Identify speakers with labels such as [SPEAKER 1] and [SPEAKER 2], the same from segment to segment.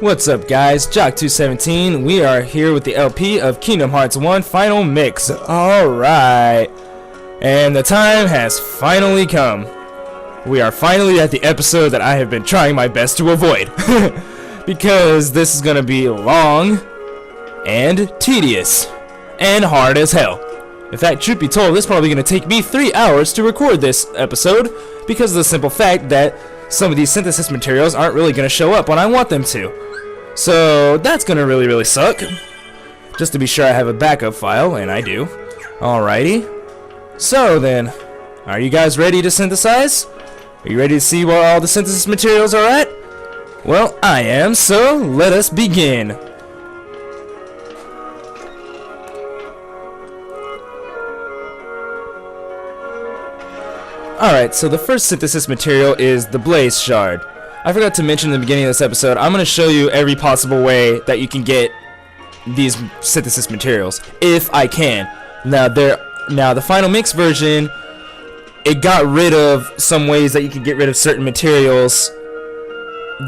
[SPEAKER 1] What's up guys, Jock217, we are here with the LP of Kingdom Hearts 1 Final Mix. Alright, and the time has finally come. We are finally at the episode that I have been trying my best to avoid. Because this is gonna be long, and tedious, and hard as hell. In fact, truth be told, this is probably gonna take me 3 hours to record this episode, because of the simple fact that some of these synthesis materials aren't really gonna show up when I want them to. So that's gonna really suck. Just to be sure I have a backup file, and I do. Alrighty. So then, are you guys ready to synthesize? Are you ready to see where all the synthesis materials are at? Well, I am, so let us begin. Alright, so the first synthesis material is the Blaze Shard. I forgot to mention in the beginning of this episode, I'm going to show you every possible way that you can get these synthesis materials, if I can. Now the Final Mix version, it got rid of some ways that you could get rid of certain materials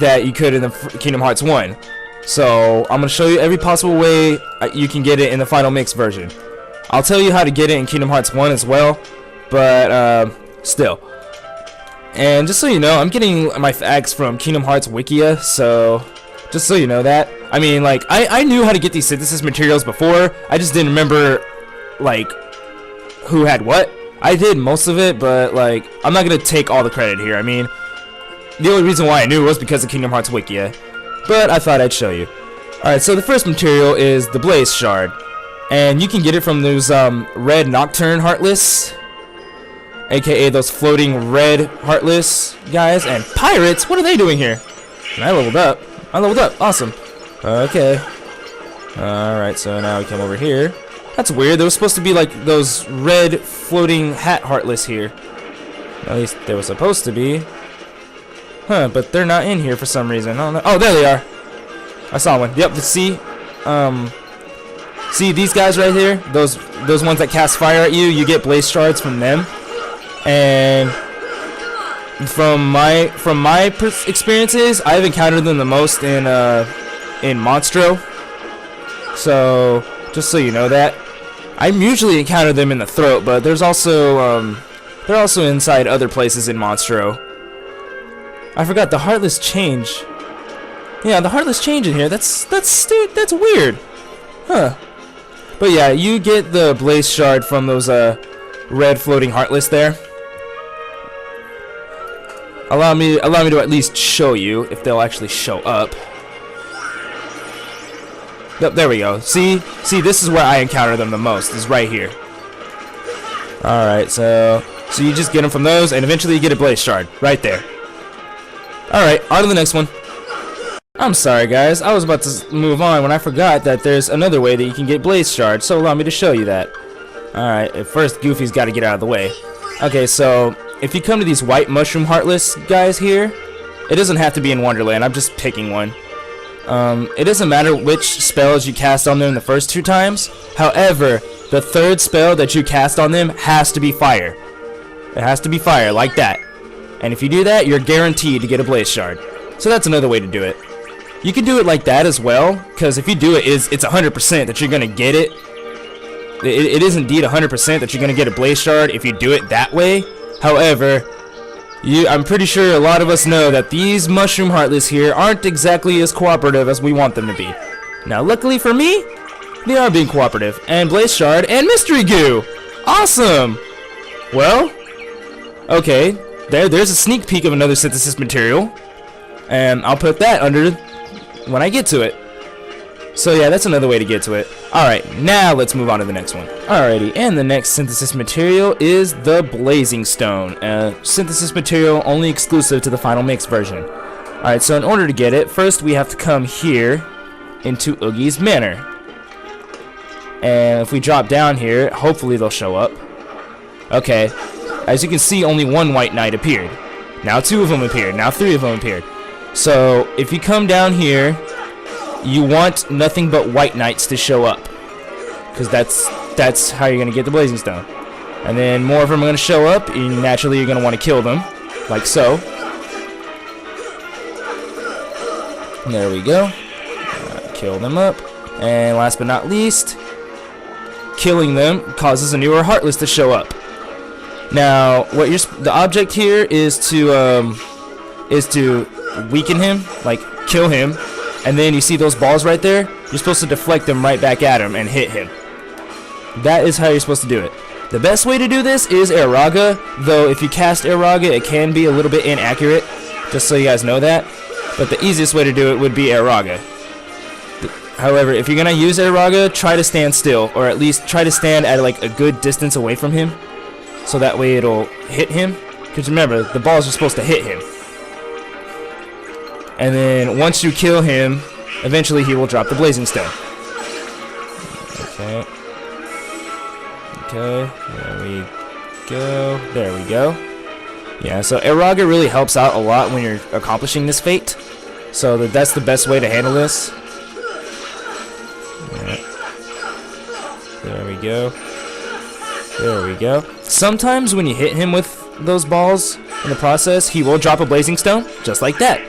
[SPEAKER 1] that you could in the Kingdom Hearts 1. So I'm going to show you every possible way you can get it in the Final Mix version. I'll tell you how to get it in Kingdom Hearts 1 as well, but still. And just so you know, I'm getting my facts from Kingdom Hearts Wikia, so just so you know that. I mean, like, I knew how to get these synthesis materials before, I just didn't remember, like, who had what. I did most of it, but, like, I'm not gonna take all the credit here. I mean, the only reason why I knew was because of Kingdom Hearts Wikia, but I thought I'd show you. Alright, so the first material is the Blaze Shard, and you can get it from those red Nocturne Heartless, aka those floating red Heartless guys. And pirates, what are they doing here? And I leveled up. Awesome. Okay. Alright, so now we come over here. That's weird. There was supposed to be like those red floating hat Heartless here. At least they were supposed to be. Huh, but they're not in here for some reason. I don't know. Oh, there they are. I saw one. Yep, see these guys right here? Those ones that cast fire at you, you get Blaze Shards from them. And from my experiences, I've encountered them the most in Monstro. So just so you know that, I usually encounter them in the throat, but there's also they're also inside other places in Monstro. I forgot the Heartless change. Yeah, the Heartless change in here. That's weird, huh? But yeah, you get the Blaze Shard from those red floating Heartless there. Allow me to at least show you if they'll actually show up. Yep, there we go. See, this is where I encounter them the most, is right here. Alright, so you just get them from those, and eventually you get a Blaze Shard right there. Alright, on to the next one. I'm sorry guys, I was about to move on when I forgot that there's another way that you can get Blaze Shard, so allow me to show you that. Alright, at first Goofy's got to get out of the way. Okay, so if you come to these white mushroom Heartless guys here, it doesn't have to be in Wonderland, I'm just picking one. It doesn't matter which spells you cast on them the first 2 times. However, the third spell that you cast on them has to be fire. It has to be fire, like that. And if you do that, you're guaranteed to get a Blaze Shard. So that's another way to do it. You can do it like that as well, because if you do it, it's 100% that you're going to get it. It is indeed 100% that you're going to get a Blaze Shard if you do it that way. However, I'm pretty sure a lot of us know that these Mushroom Heartless here aren't exactly as cooperative as we want them to be. Now, luckily for me, they are being cooperative. And Blaze Shard and Mystery Goo! Awesome! Well, okay, there's a sneak peek of another synthesis material. And I'll put that under when I get to it. So yeah, that's another way to get to it. Alright, now let's move on to the next one. Alrighty, and the next synthesis material is the Dazzling Stone. Synthesis material only exclusive to the Final Mix version. Alright, so in order to get it, first we have to come here into Oogie's Manor. And if we drop down here, hopefully they'll show up. Okay, as you can see, only one White Knight appeared. Now 2 of them appeared, now 3 of them appeared. So if you come down here, you want nothing but White Knights to show up, because that's how you're gonna get the Dazzling Stone. And then more of them are gonna show up, and naturally you're gonna want to kill them, like so. There we go. Kill them up. And last but not least, killing them causes a newer Heartless to show up. Now, the object here is to weaken him, like kill him, and then you see those balls right there. You're supposed to deflect them right back at him and hit him. That is how you're supposed to do it. The best way to do this is Air Raga, though if you cast Air Raga, it can be a little bit inaccurate, just so you guys know that. But the easiest way to do it would be Air Raga. However, if you're gonna use Air Raga, try to stand still, or at least try to stand at like a good distance away from him, so that way it'll hit him. Because remember, the balls are supposed to hit him. And then once you kill him, eventually he will drop the Blazing Stone. Okay. Okay, there we go. There we go. Yeah, so Air Raga really helps out a lot when you're accomplishing this fate. So that's the best way to handle this. Right. There we go. There we go. Sometimes when you hit him with those balls in the process, he will drop a Blazing Stone, just like that.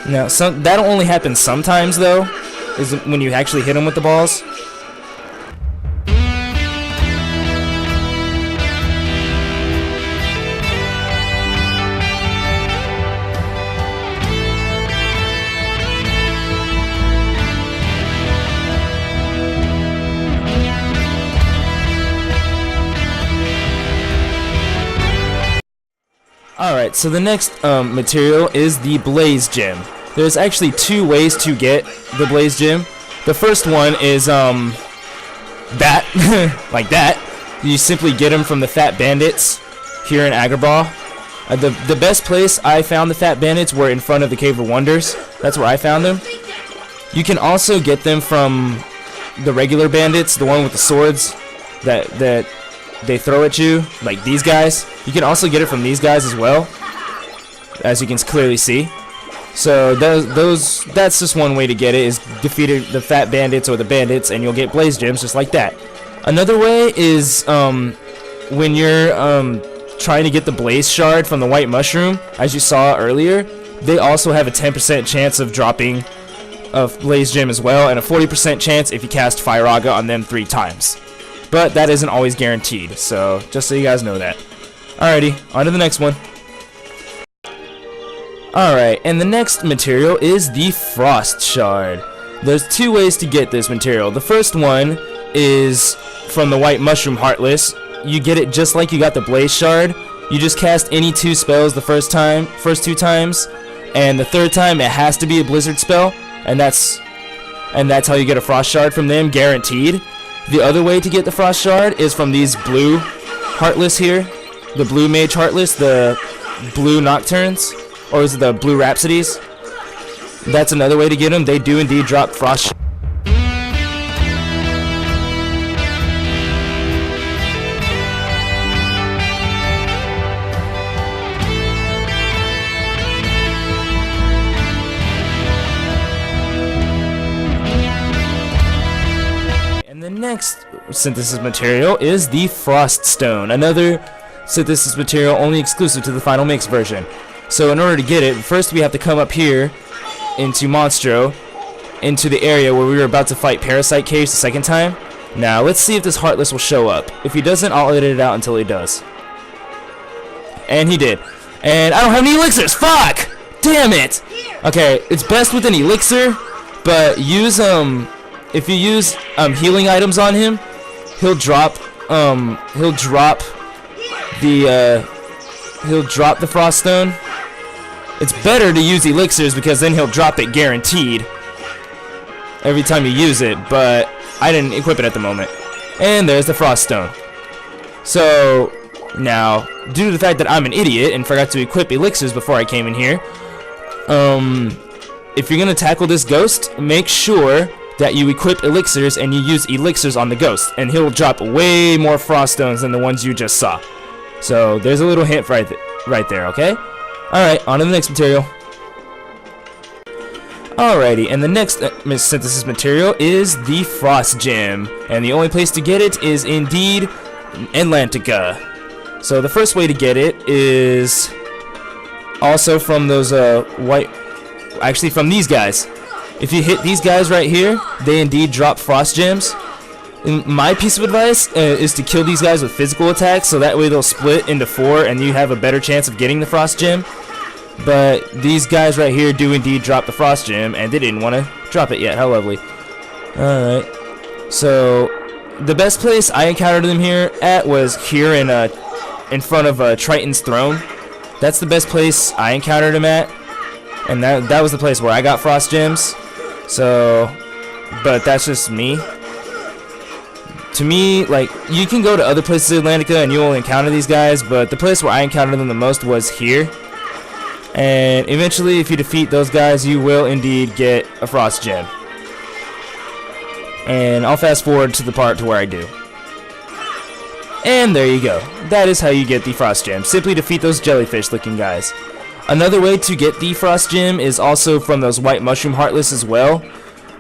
[SPEAKER 1] Now, that'll only happen sometimes, though, is when you actually hit him with the balls. Alright, so the next material is the Blaze Gem. There's actually two ways to get the Blaze Gem. The first one is that, like that. You simply get them from the Fat Bandits here in Agrabah. The best place I found the Fat Bandits were in front of the Cave of Wonders. That's where I found them. You can also get them from the regular bandits, the one with the swords that they throw at you, like these guys. You can also get it from these guys as well, as you can clearly see. So that's just one way to get it, is defeat the Fat Bandits or the bandits, and you'll get Blaze Gems just like that. Another way is when you're trying to get the Blaze Shard from the White Mushroom, as you saw earlier. They also have a 10% chance of dropping a Blaze Gem as well, and a 40% chance if you cast Fire Raga on them 3 times. But that isn't always guaranteed, so just so you guys know that. Alrighty, on to the next one. Alright, and the next material is the Frost Shard. There's 2 ways to get this material. The first one is from the White Mushroom Heartless. You get it just like you got the Blaze Shard. You just cast any 2 spells the first 2 times, and the 3rd time it has to be a Blizzard spell, and that's how you get a Frost Shard from them, guaranteed. The other way to get the Frost Shard is from these blue Heartless here. The blue Mage Heartless, the blue Nocturnes, or is it the blue Rhapsodies? That's another way to get them. They do indeed drop Frost Shard. Next synthesis material is the Frost Stone, another synthesis material only exclusive to the Final Mix version. So in order to get it, first we have to come up here into Monstro, into the area where we were about to fight Parasite Caves the second time. Now let's see if this Heartless will show up. If he doesn't, I'll edit it out until he does. And he did. And I don't have any elixirs! Fuck! Damn it! Okay, it's best with an elixir, but use if you use healing items on him, he'll drop the Frost Stone. It's better to use elixirs because then he'll drop it guaranteed every time you use it, but I didn't equip it at the moment. And there's the Frost Stone. So now, due to the fact that I'm an idiot and forgot to equip elixirs before I came in here, if you're gonna tackle this ghost, make sure that you equip elixirs and you use elixirs on the ghost, and he'll drop way more Frost Stones than the ones you just saw. So there's a little hint right there, okay? Alright, on to the next material. Alrighty, and the next synthesis material is the Frost Gem, and the only place to get it is indeed Atlantica. So the first way to get it is also from those from these guys. If you hit these guys right here, they indeed drop frost gems. And my piece of advice is to kill these guys with physical attacks, so that way they'll split into 4 and you have a better chance of getting the frost gem. But these guys right here do indeed drop the frost gem, and they didn't want to drop it yet. How lovely. Alright. So, the best place I encountered them here at was here in front of Triton's throne. That's the best place I encountered him at. And that was the place where I got frost gems. So, but that's just me. To me, like, you can go to other places in Atlantica and you will encounter these guys, but the place where I encountered them the most was here. And eventually, if you defeat those guys, you will indeed get a frost gem. And I'll fast forward to the part to where I do. And there you go. That is how you get the frost gem. Simply defeat those jellyfish looking guys. Another way to get the frost gem is also from those white mushroom heartless as well.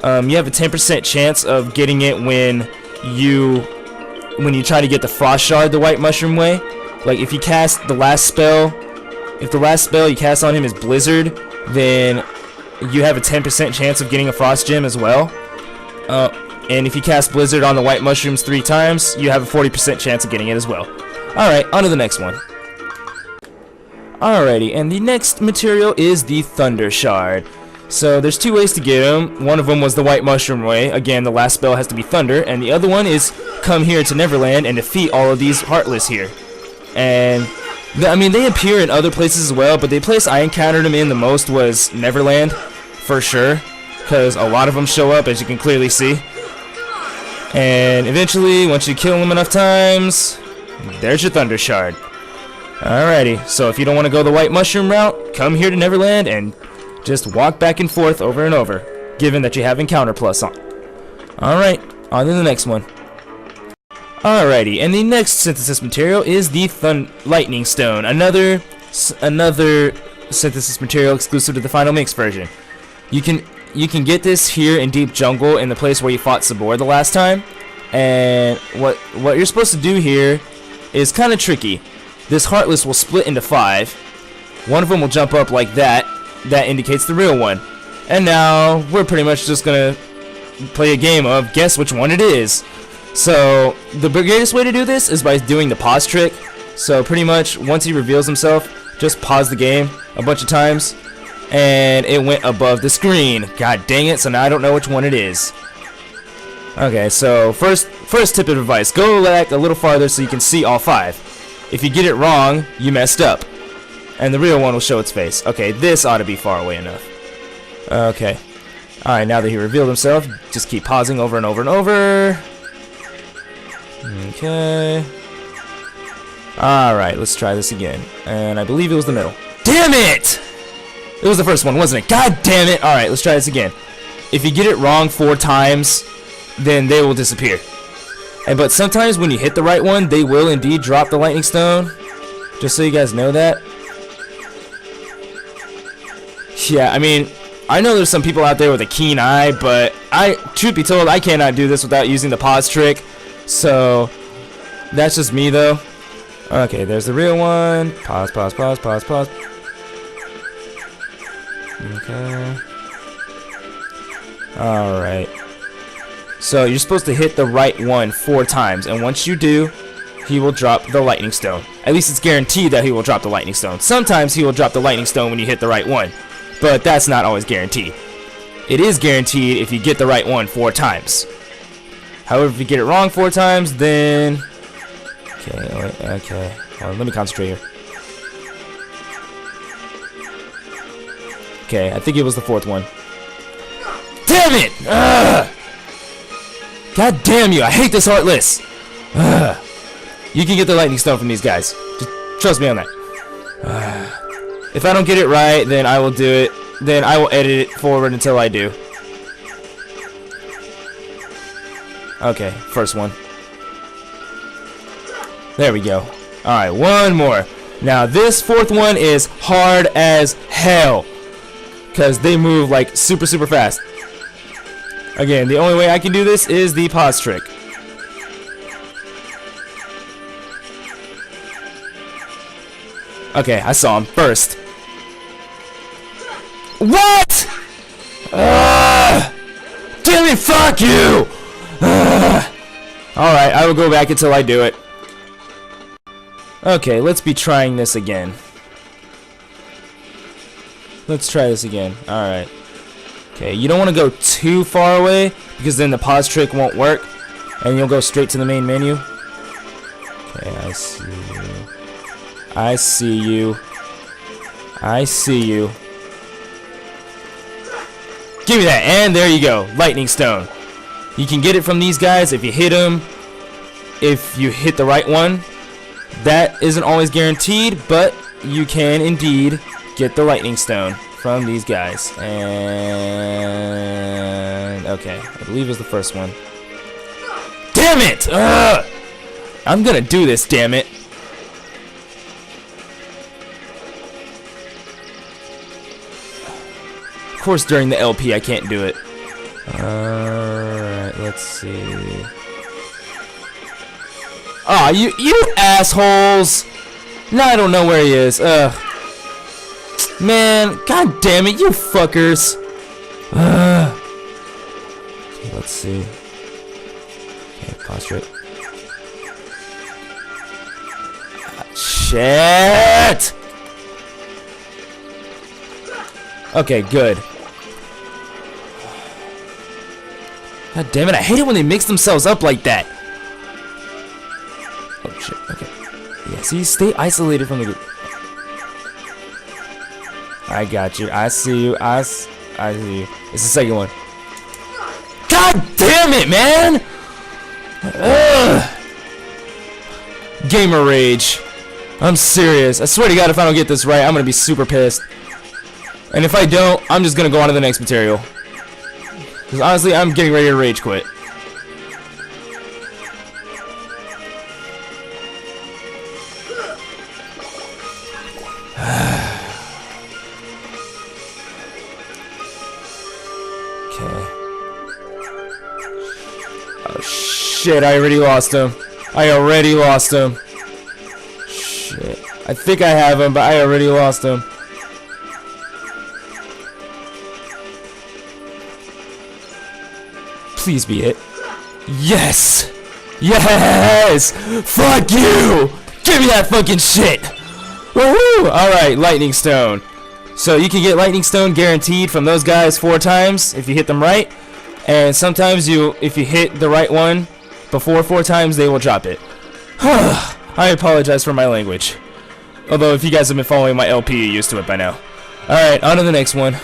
[SPEAKER 1] You have a 10% chance of getting it when you try to get the frost shard the white mushroom way. Like if you cast the last spell, if the last spell you cast on him is blizzard, then you have a 10% chance of getting a frost gem as well. And if you cast blizzard on the white mushrooms 3 times, you have a 40% chance of getting it as well. Alright, on to the next one. Alrighty, and the next material is the Thunder Shard. So there's 2 ways to get them. One of them was the white mushroom way. Again, the last spell has to be thunder. And the other one is come here to Neverland and defeat all of these heartless here. And I mean, they appear in other places as well, but the place I encountered them in the most was Neverland, for sure, because a lot of them show up, as you can clearly see. And eventually, once you kill them enough times, there's your Thunder Shard. Alrighty, so if you don't want to go the white mushroom route, come here to Neverland and just walk back and forth over and over, given that you have Encounter Plus on. Alright, on to the next one. Alrighty, and the next synthesis material is the Lightning Stone, another synthesis material exclusive to the Final Mix version. You can get this here in Deep Jungle, in the place where you fought Sabor the last time. And what you're supposed to do here is kind of tricky. This Heartless will split into 5. One of them will jump up like that. That indicates the real one. And now we're pretty much just gonna play a game of guess which one it is. So the greatest way to do this is by doing the pause trick. So pretty much once he reveals himself, just pause the game a bunch of times, and it went above the screen. God dang it! So now I don't know which one it is. Okay, so first tip of advice: go back a little farther so you can see all 5. If you get it wrong, you messed up, and the real one will show its face. Okay, this ought to be far away enough. Okay. Alright, now that he revealed himself, just keep pausing over and over and over. Okay. Alright, let's try this again. And I believe it was the middle. Damn it! It was the first one, wasn't it? God damn it! Alright, let's try this again. If you get it wrong 4 times, then they will disappear. But sometimes when you hit the right one, they will indeed drop the Lightning Stone. Just so you guys know that. Yeah, I mean, I know there's some people out there with a keen eye, but truth be told, I cannot do this without using the pause trick. So, that's just me though. Okay, there's the real one. Pause, pause, pause, pause, pause. Okay. Alright. So, you're supposed to hit the right one 4 times, and once you do, he will drop the Lightning Stone. At least it's guaranteed that he will drop the Lightning Stone. Sometimes he will drop the Lightning Stone when you hit the right one, but that's not always guaranteed. It is guaranteed if you get the right one 4 times. However, if you get it wrong 4 times, then... Okay. Hold on, let me concentrate here. Okay, I think it was the 4th one. Damn it! Ugh! God damn you, I hate this Heartless! Ugh. You can get the Lightning Stone from these guys. Just trust me on that. If I don't get it right, then I will do it. Then I will edit it forward until I do. Okay, first one. There we go. Alright, one more. Now this 4th one is hard as hell, because they move like super fast. Again, the only way I can do this is the pause trick. Okay, I saw him first. What? it! Fuck you! Alright, I will go back until I do it. Okay, let's be trying this again. Let's try this again. Alright. Okay, you don't want to go too far away, because then the pause trick won't work, and you'll go straight to the main menu. Okay, I see you. I see you. I see you. Give me that, and there you go. Lightning Stone. You can get it from these guys if you hit them. If you hit the right one. That isn't always guaranteed, but you can indeed get the Lightning Stone from these guys. And okay, I believe it was the first one. Damn it! Ugh! I'm gonna do this, damn it. Of course, during the LP, I can't do it. Alright, let's see. Aw, you assholes! Now I don't know where he is. Ugh. Man, god damn it, you fuckers. Ugh. Okay, let's see. Okay, prostrate. Shit! Okay, good. God damn it, I hate it when they mix themselves up like that. Oh shit, okay. Yeah, see, stay isolated from the group. I got you, I see you, I see you. It's the second one. God damn it, man! Ugh. Gamer rage. I'm serious. I swear to God, if I don't get this right, I'm gonna be super pissed. And if I don't, I'm just gonna go on to the next material. Because honestly, I'm getting ready to rage quit. Okay. Oh shit, I already lost him. I already lost him. Shit. I think I have him, but I already lost him. Please be it. Yes! Yes! Fuck you! Give me that fucking shit! Woohoo! Alright, Lightning Stone. So you can get Lightning Stone guaranteed from those guys 4 times if you hit them right. And sometimes if you hit the right one before 4 times, they will drop it. I apologize for my language. Although if you guys have been following my LP, you're used to it by now. Alright, on to the next one.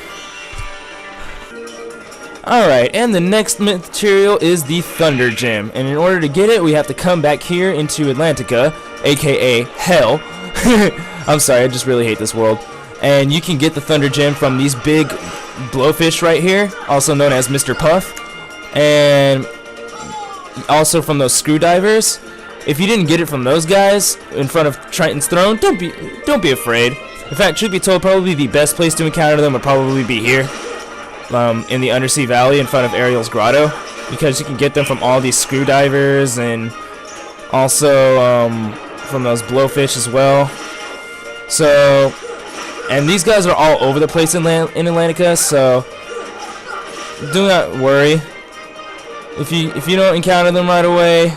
[SPEAKER 1] Alright, and the next material is the Thunder Gem. And in order to get it, we have to come back here into Atlantica, aka Hell. I'm sorry, I just really hate this world. And you can get the Thunder Gem from these big blowfish right here, also known as Mr. Puff. And also from those screwdivers. If you didn't get it from those guys in front of Triton's throne, don't be afraid. In fact, truth be told, probably the best place to encounter them would probably be here. In the Undersea Valley in front of Ariel's Grotto, because you can get them from all these screwdivers and also from those blowfish as well. So, and these guys are all over the place in Atlantica, so do not worry. If you don't encounter them right away,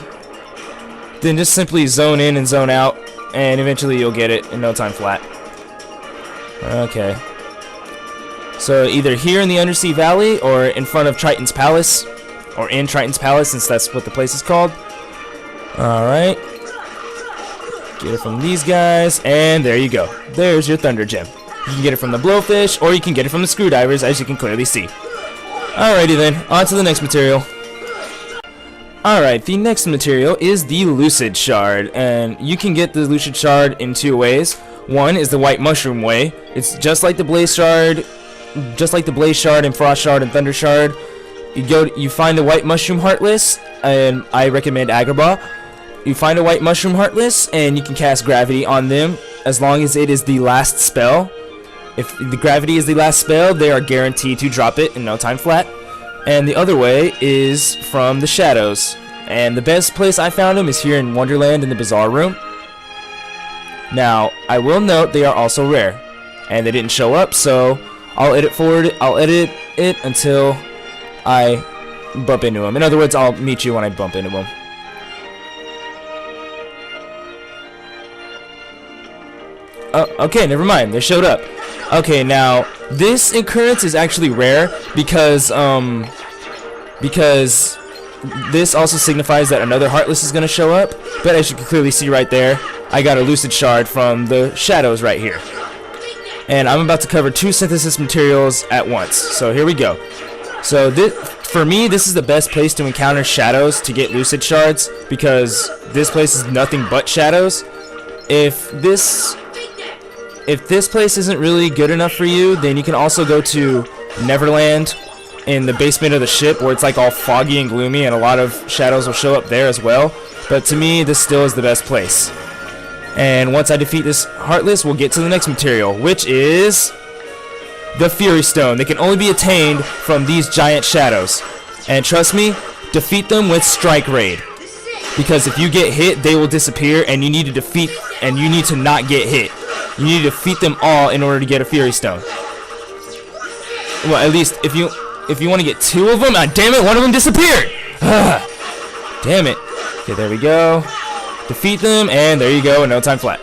[SPEAKER 1] then just simply zone in and zone out, and eventually you'll get it in no time flat. Okay. So either here in the Undersea Valley or in front of Triton's Palace, or in Triton's Palace since that's what the place is called. Alright. Get it from these guys, and there you go. There's your Thunder Gem. You can get it from the blowfish, or you can get it from the screwdivers, as you can clearly see. Alrighty then, on to the next material. Alright, the next material is the Lucid Shard, and you can get the Lucid Shard in 2 ways. One is the White Mushroom way. It's just like the Blaze Shard. Just like the Blaze Shard and Frost Shard and Thunder Shard, you find a White Mushroom Heartless, and I recommend Agrabah. You find a White Mushroom Heartless, and you can cast Gravity on them as long as it is the last spell. If the Gravity is the last spell, they are guaranteed to drop it in no time flat. And the other way is from the Shadows, and the best place I found them is here in Wonderland in the Bazaar Room. Now, I will note they are also rare, and they didn't show up, so I'll edit it until I bump into them. In other words, I'll meet you when I bump into them. Oh, okay, never mind. They showed up. Okay, now this occurrence is actually rare because this also signifies that another Heartless is going to show up. But as you can clearly see right there, I got a Lucid Shard from the shadows right here. And I'm about to cover 2 synthesis materials at once. So here we go. So for me, this is the best place to encounter shadows to get Lucid Shards, because this place is nothing but shadows. If this place isn't really good enough for you, then you can also go to Neverland in the basement of the ship, where it's like all foggy and gloomy, and a lot of shadows will show up there as well. But to me, this still is the best place. And once I defeat this Heartless, we'll get to the next material, which is the Fury Stone. They can only be attained from these giant shadows. And trust me, defeat them with Strike Raid, because if you get hit, they will disappear, and you need to not get hit. You need to defeat them all in order to get a Fury Stone. Well, at least if you want to get 2 of them. Damn it, one of them disappeared. Damn it. Okay, there we go. Defeat them, and there you go, in no time flat.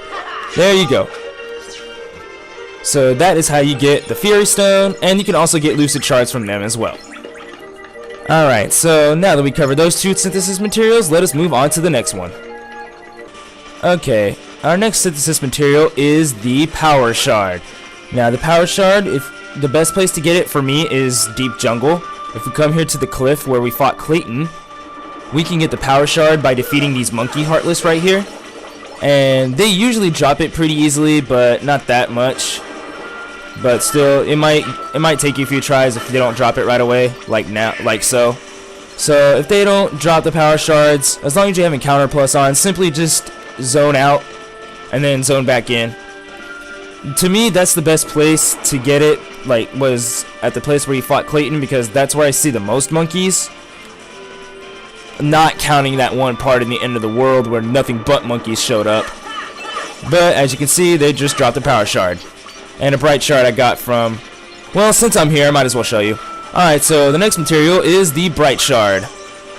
[SPEAKER 1] There you go. So that is how you get the Fury Stone, and you can also get Lucid Shards from them as well. Alright, so now that we covered those 2 synthesis materials, let us move on to the next one. Okay, our next synthesis material is the Power Shard. Now the Power Shard, the best place to get it for me is Deep Jungle. If we come here to the cliff where we fought Clayton, we can get the Power Shard by defeating these monkey Heartless right here. And they usually drop it pretty easily, but not that much. But still, it might take you a few tries if they don't drop it right away, like so. So if they don't drop the Power Shards, as long as you have Encounter Plus on, simply just zone out and then zone back in. To me, that's the best place to get it, was at the place where you fought Clayton, because that's where I see the most monkeys. Not counting that one part in the end of the world where nothing but monkeys showed up. But as you can see, they just dropped the Power Shard. And a Bright Shard I got from... Well, since I'm here, I might as well show you. Alright, so the next material is the Bright Shard.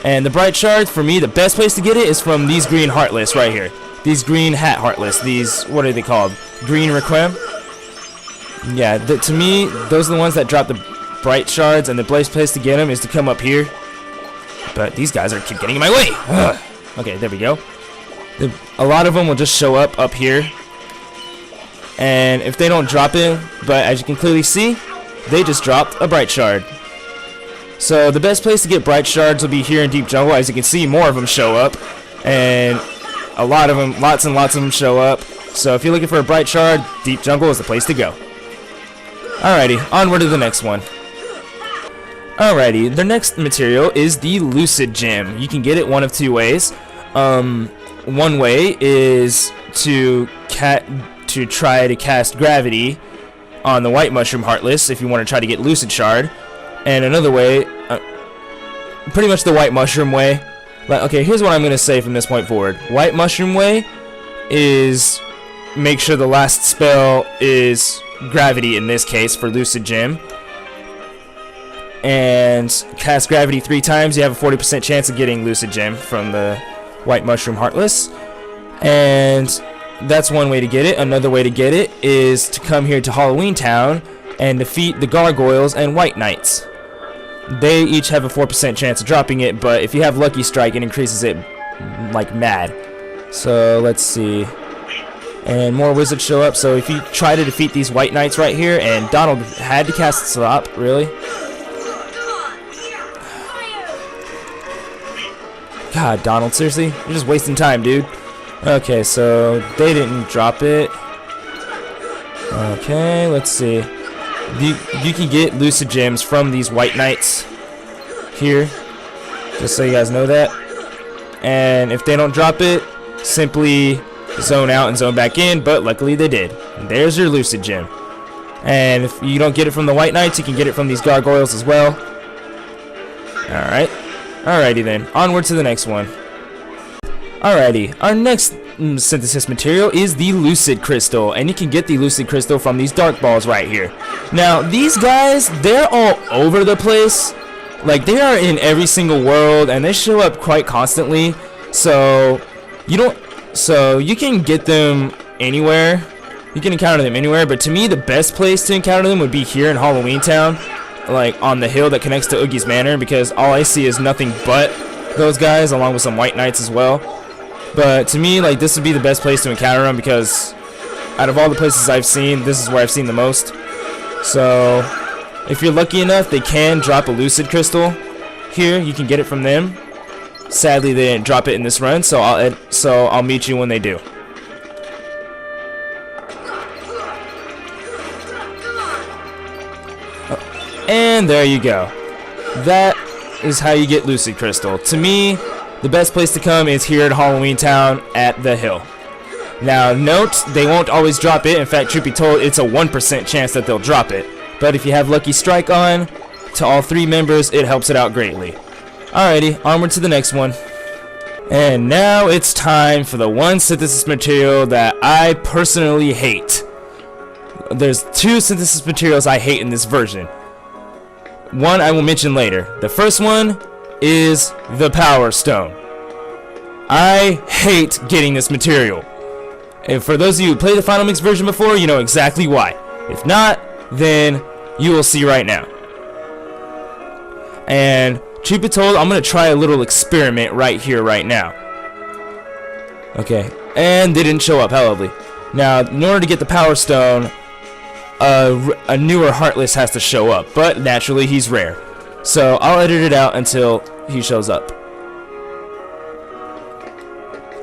[SPEAKER 1] And the Bright Shard, for me, the best place to get it is from these green Heartless right here. These green hat Heartless. These, what are they called? Green Requiem? Yeah, to me, those are the ones that drop the Bright Shards, and the best place to get them is to come up here. But these guys keep getting in my way. Ugh. Okay, there we go. A lot of them will just show up here. And if they don't drop it, but as you can clearly see, they just dropped a Bright Shard. So the best place to get Bright Shards will be here in Deep Jungle. As you can see, more of them show up. And a lot of them, lots and lots of them show up. So if you're looking for a Bright Shard, Deep Jungle is the place to go. Alrighty, onward to the next one. Alrighty, the next material is the Lucid Gem. You can get it one of 2 ways. One way is to try to cast Gravity on the White Mushroom Heartless if you want to try to get Lucid Shard. And another way, pretty much the White Mushroom way. Okay, here's what I'm going to say from this point forward. White Mushroom way is make sure the last spell is Gravity in this case for Lucid Gem. And cast Gravity 3 times, you have a 40% chance of getting Lucid Gem from the White Mushroom Heartless. And that's one way to get it. Another way to get it is to come here to Halloween Town and defeat the Gargoyles and White Knights. They each have a 4% chance of dropping it, but if you have Lucky Strike, it increases it like mad. So let's see. And more wizards show up, so if you try to defeat these White Knights right here, and Donald had to cast Slop, really? God, Donald, seriously? You're just wasting time, dude. Okay, so they didn't drop it. Okay, let's see. You can get Lucid Gems from these White Knights here, just so you guys know that. And if they don't drop it, simply zone out and zone back in, but luckily they did. And there's your Lucid Gem. And if you don't get it from the White Knights, you can get it from these Gargoyles as well. Alright. Alrighty then, onward to the next one. Alrighty, our next synthesis material is the Lucid Crystal, and you can get the Lucid Crystal from these dark balls right here. Now, these guys, they're all over the place, Like, they are in every single world, and they show up quite constantly. So you can get them anywhere. You can encounter them anywhere, but to me, the best place to encounter them would be here in Halloween Town, like on the hill that connects to Oogie's Manor, because all I see is nothing but those guys, along with some White Knights as well. But to me, like, this would be the best place to encounter them, because out of all the places I've seen, this is where I've seen the most. So if you're lucky enough, they can drop a Lucid Crystal here. You can get it from them. Sadly, they didn't drop it in this run, so I'll meet you when they do. And there you go. That is how you get Lucid Crystal. To me, the best place to come is here at Halloween Town at the hill. Now, note, they won't always drop it. In fact, truth be told, it's a 1% chance that they'll drop it. But if you have Lucky Strike on, to all 3 members, it helps it out greatly. Alrighty, onward to the next one. And now it's time for the one synthesis material that I personally hate. There's 2 synthesis materials I hate in this version. One I will mention later. The first one is the Power Stone. I hate getting this material. And for those of you who played the Final Mix version before, you know exactly why. If not, then you will see right now. And truth be told, I'm going to try a little experiment right here, right now. Okay, and they didn't show up, however. Now, in order to get the Power Stone, a newer Heartless has to show up, but naturally he's rare. So I'll edit it out until he shows up.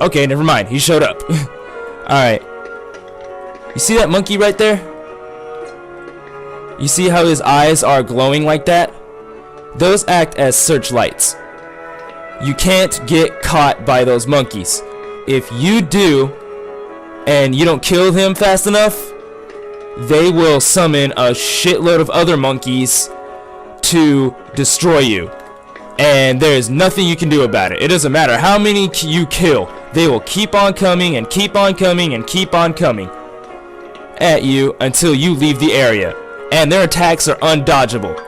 [SPEAKER 1] Okay, never mind, he showed up. Alright. You see that monkey right there? You see how his eyes are glowing like that? Those act as searchlights. You can't get caught by those monkeys. If you do, and you don't kill him fast enough, they will summon a shitload of other monkeys to destroy you. And there is nothing you can do about it. It doesn't matter how many you kill. They will keep on coming and keep on coming and keep on coming at you until you leave the area. And their attacks are undodgeable.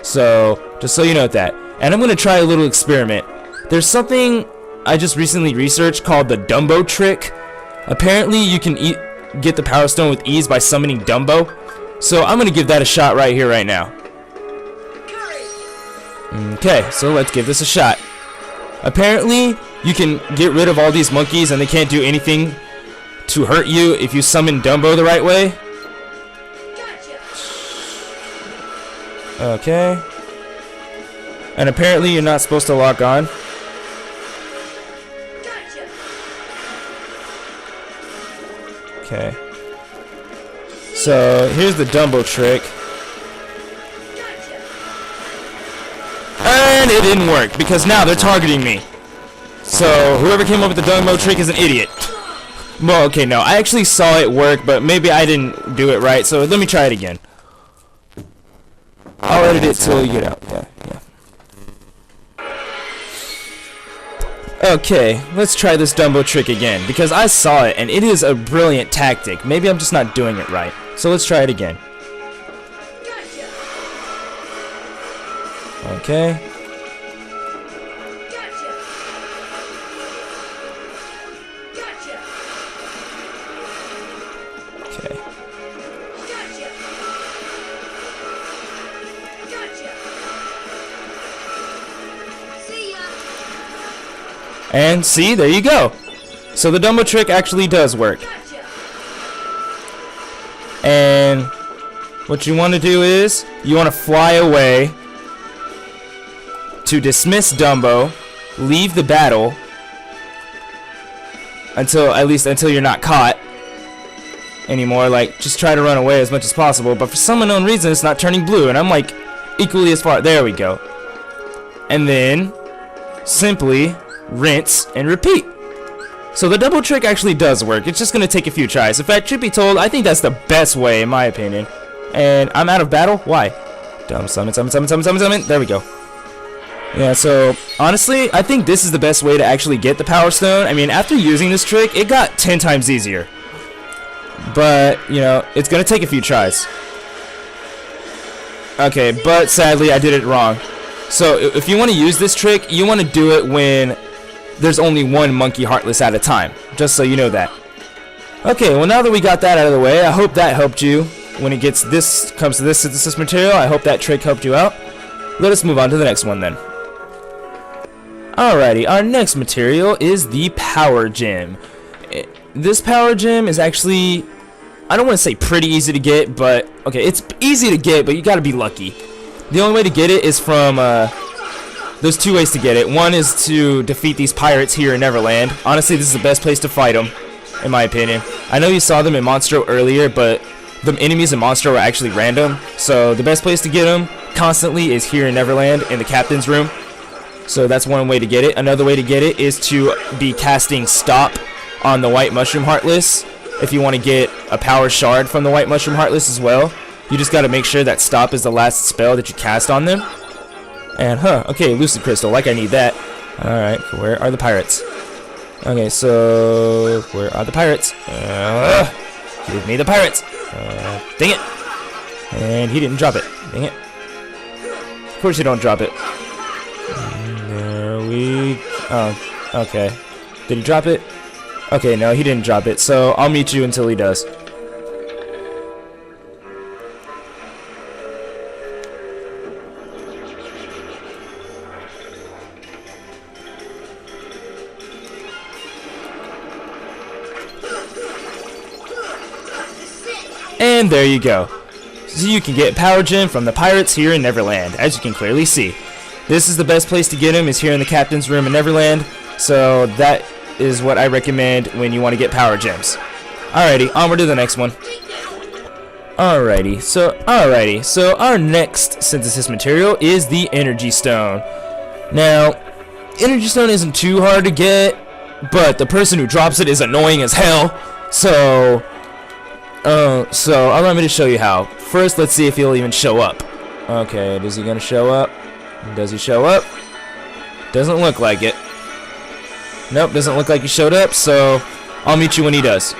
[SPEAKER 1] So, just so you know that. And I'm going to try a little experiment. There's something I just recently researched called the Dumbo trick. Apparently you can get the Power Stone with ease by summoning Dumbo. So I'm going to give that a shot right here, right now. Okay, so let's give this a shot. Apparently, you can get rid of all these monkeys and they can't do anything to hurt you if you summon Dumbo the right way. Okay. And apparently you're not supposed to lock on. Okay. So, here's the Dumbo trick. And it didn't work, because now they're targeting me. So, whoever came up with the Dumbo trick is an idiot. Well, okay, no. I actually saw it work, but maybe I didn't do it right, so let me try it again. I'll edit it till you get out. Yeah. Okay, let's try this Dumbo trick again, because I saw it, and it is a brilliant tactic. Maybe I'm just not doing it right. So let's try it again. Okay. Okay. And see, there you go. So the Dumbo trick actually does work. And what you want to do is you want to fly away to dismiss Dumbo, leave the battle until you're not caught anymore. Like, just try to run away as much as possible, but for some unknown reason it's not turning blue, and I'm like equally as far. There we go. And then simply rinse and repeat. So the double trick actually does work. It's just gonna take a few tries. In fact, truth be told, I think that's the best way in my opinion. And I'm out of battle. Why? Summon. There we go. Yeah, so honestly, I think this is the best way to actually get the Power Stone. I mean, after using this trick, it got 10 times easier. But, you know, it's gonna take a few tries. Okay, but sadly, I did it wrong. So if you want to use this trick, you want to do it when there's only one monkey heartless at a time, just so you know that. Okay, well now that we got that out of the way, I hope that helped you when it comes to this synthesis material. I hope that trick helped you out. Let us move on to the next one then. Alrighty, our next material is the Power Gem. This Power Gem is actually, I don't want to say pretty easy to get, but okay, it's easy to get, but you gotta be lucky. The only way to get it is from, there's two ways to get it. One is to defeat these pirates here in Neverland. Honestly, this is the best place to fight them, in my opinion. I know you saw them in Monstro earlier, but the enemies in Monstro are actually random. So the best place to get them constantly is here in Neverland in the captain's room. So that's one way to get it. Another way to get it is to be casting Stop on the White Mushroom Heartless. If you want to get a Power Shard from the White Mushroom Heartless as well, you just got to make sure that Stop is the last spell that you cast on them. And okay, Lucid Crystal, like I need that. Alright, where are the pirates? Okay, so where are the pirates? Give me the pirates. Dang it. And he didn't drop it. Dang it. Of course you don't drop it. Oh, okay. Did he drop it? Okay, no, he didn't drop it, so I'll meet you until he does. And there you go. So you can get Power Gem from the pirates here in Neverland, as you can clearly see. This is the best place to get him, is here in the captain's room in Neverland. So that is what I recommend when you want to get Power Gems. Alrighty, onward to the next one. Alrighty, so our next synthesis material is the Energy Stone. Now, Energy Stone isn't too hard to get, but the person who drops it is annoying as hell. So allow me to show you how. First, let's see if he'll even show up. Okay, is he gonna show up? Does he show up? Doesn't look like it. Nope, doesn't look like he showed up, so I'll meet you when he does.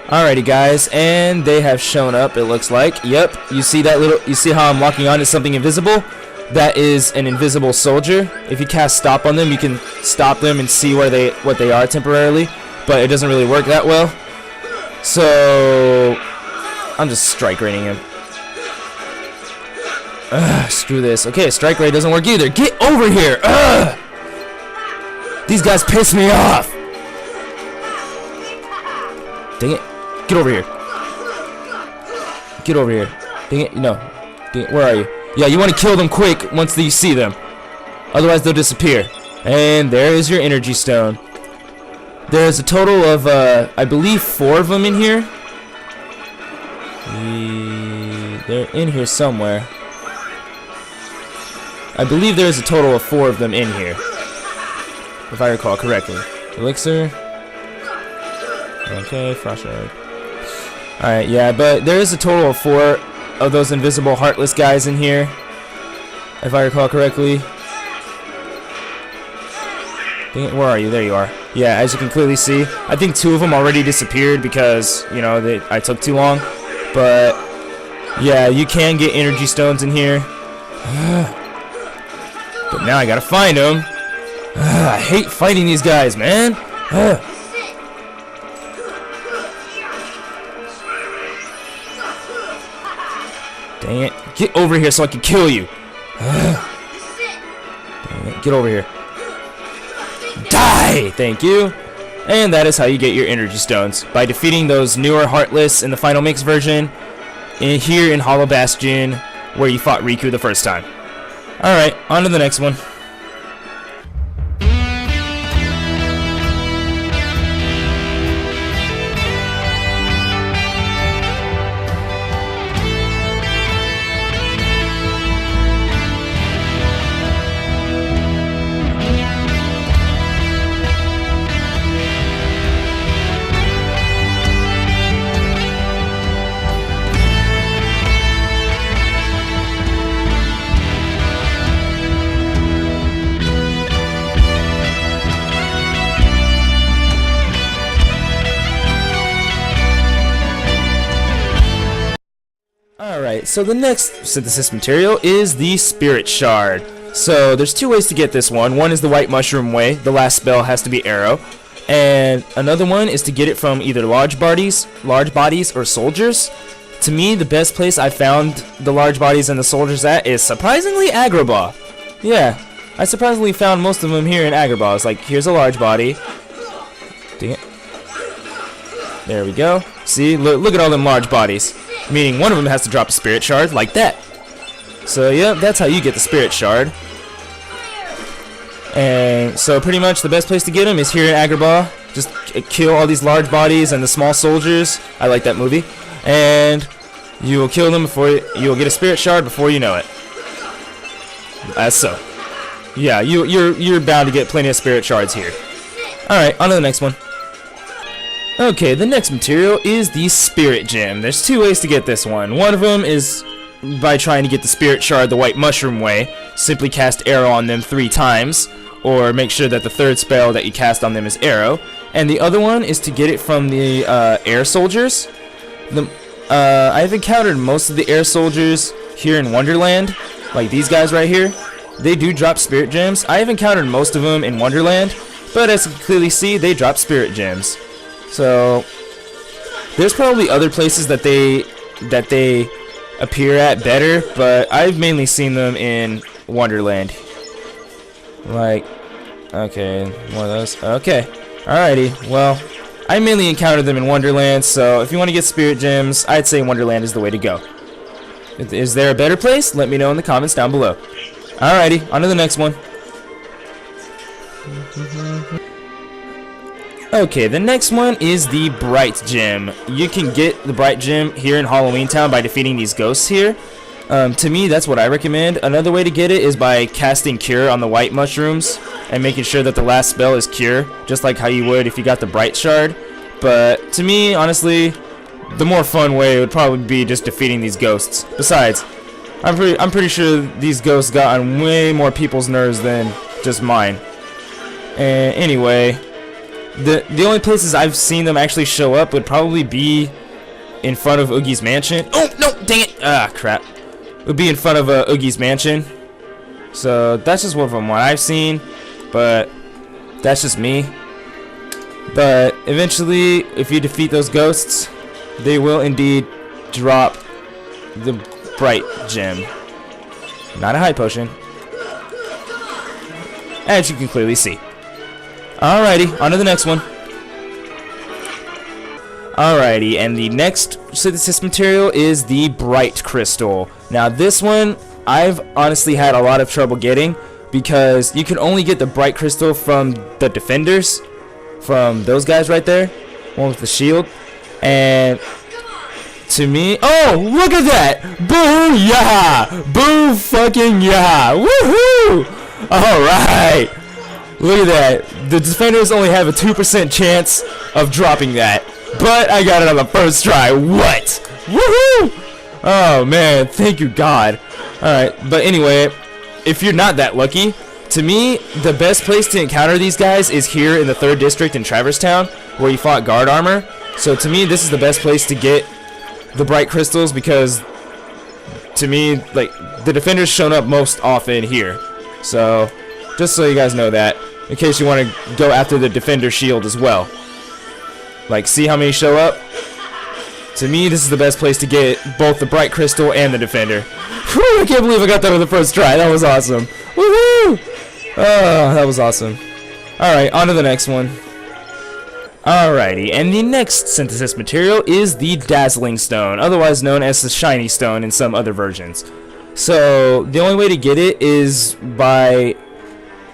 [SPEAKER 1] Alrighty guys, and they have shown up, it looks like. Yep, you see how I'm walking on to something invisible? That is an invisible soldier. If you cast Stop on them, you can stop them and see what they are temporarily, but it doesn't really work that well. So I'm just strike raining him. Screw this. Okay, strike ray doesn't work either. Get over here! These guys piss me off! Dang it. Get over here. Get over here. Dang it. No. Dang it. Where are you? Yeah, you want to kill them quick once you see them. Otherwise, they'll disappear. And there is your Energy Stone. There's a total of, I believe, 4 of them in here. They're in here somewhere. I believe there's a total of 4 of them in here, if I recall correctly. Elixir. Okay, Frost Shard. Alright, yeah, but there is a total of 4 of those invisible heartless guys in here, if I recall correctly. Dang it, where are you? There you are. Yeah, as you can clearly see, I think 2 of them already disappeared because, you know, I took too long. But yeah, you can get Energy Stones in here. But now I gotta find them. I hate fighting these guys, man. Dang it. Get over here so I can kill you. Dang it. Get over here. Die! Thank you. And that is how you get your Energy Stones. By defeating those newer Heartless in the Final Mix version. Here in Hollow Bastion, where you fought Riku the first time. Alright, on to the next one. Alright, so the next synthesis material is the Spirit Shard. So there's two ways to get this one. One is the White Mushroom way. The last spell has to be arrow. And another one is to get it from either large bodies or soldiers. To me, the best place I found the large bodies and the soldiers at is surprisingly Agrabah. Yeah, I surprisingly found most of them here in Agrabah. It's like, here's a large body. Dang it. There we go. See, look at all them large bodies. Meaning one of them has to drop a Spirit Shard like that. So yeah, that's how you get the Spirit Shard. And so pretty much the best place to get them is here in Agrabah. Just kill all these large bodies and the small soldiers. I like that movie. And you will kill them before you will get a Spirit Shard before you know it. As so. Yeah, you're bound to get plenty of Spirit Shards here. Alright, on to the next one. Okay, the next material is the Spirit Gem. There's two ways to get this one. One of them is by trying to get the Spirit Shard the White Mushroom way. Simply cast arrow on them 3 times, or make sure that the third spell that you cast on them is arrow. And the other one is to get it from the air soldiers. I've encountered most of the air soldiers here in Wonderland, like these guys right here. They do drop Spirit Gems. I have encountered most of them in Wonderland, but as you can clearly see, they drop Spirit Gems. So there's probably other places that they appear at better, but I've mainly seen them in Wonderland. Like, okay, one of those. Okay, alrighty. Well, I mainly encountered them in Wonderland, so if you want to get Spirit Gems, I'd say Wonderland is the way to go. Is there a better place? Let me know in the comments down below. Alrighty, on to the next one. Okay, the next one is the Bright Gem. You can get the Bright Gem here in Halloween Town by defeating these ghosts here. To me, that's what I recommend. Another way to get it is by casting Cure on the white mushrooms and making sure that the last spell is Cure, just like how you would if you got the Bright Shard. But to me, honestly, the more fun way would probably be just defeating these ghosts. Besides, I'm pretty sure these ghosts got on way more people's nerves than just mine. And anyway, the only places I've seen them actually show up would probably be in front of Oogie's mansion. Oh no, dang it! Ah, crap. It would be in front of Oogie's mansion. So that's just one from what I've seen, but that's just me. But eventually, if you defeat those ghosts, they will indeed drop the Bright Gem. Not a high potion, as you can clearly see. Alrighty, on to the next one. Alrighty, and the next synthesis material is the Bright Crystal. Now this one, I've honestly had a lot of trouble getting, because you can only get the Bright Crystal from the defenders, from those guys right there, one with the shield. And to me, oh, look at that! Boo yeah! Boo fucking yeah! Woohoo! Alright! Look at that. The defenders only have a 2% chance of dropping that. But I got it on the first try. What? Woohoo! Oh man, thank you God. Alright, but anyway, if you're not that lucky, to me, the best place to encounter these guys is here in the 3rd District in Traverse Town, where you fought guard armor. So to me, this is the best place to get the Bright Crystals, because to me, like, the defenders shown up most often here. So just so you guys know that, in case you want to go after the defender shield as well. Like, see how many show up? To me, this is the best place to get both the Bright Crystal and the defender. Whew, I can't believe I got that on the first try. That was awesome. Woohoo! Oh, that was awesome. Alright, on to the next one. Alrighty, and the next synthesis material is the Dazzling Stone, otherwise known as the Shiny Stone in some other versions. So, the only way to get it is by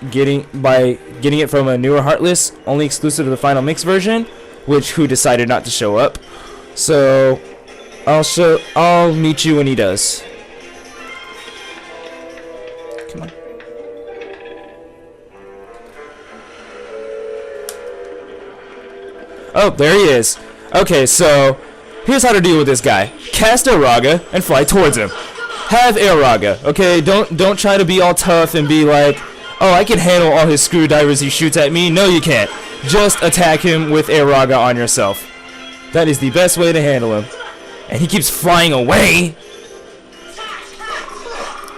[SPEAKER 1] getting it from a newer Heartless, only exclusive to the Final Mix version, which who decided not to show up. So I'll meet you when he does. Come on. Oh, there he is. Okay, so here's how to deal with this guy. Cast Airaga and fly towards him. Have Airaga, okay? Don't try to be all tough and be like, oh, I can handle all his screwdrivers he shoots at me. No, you can't. Just attack him with Airaga on yourself. That is the best way to handle him. And he keeps flying away.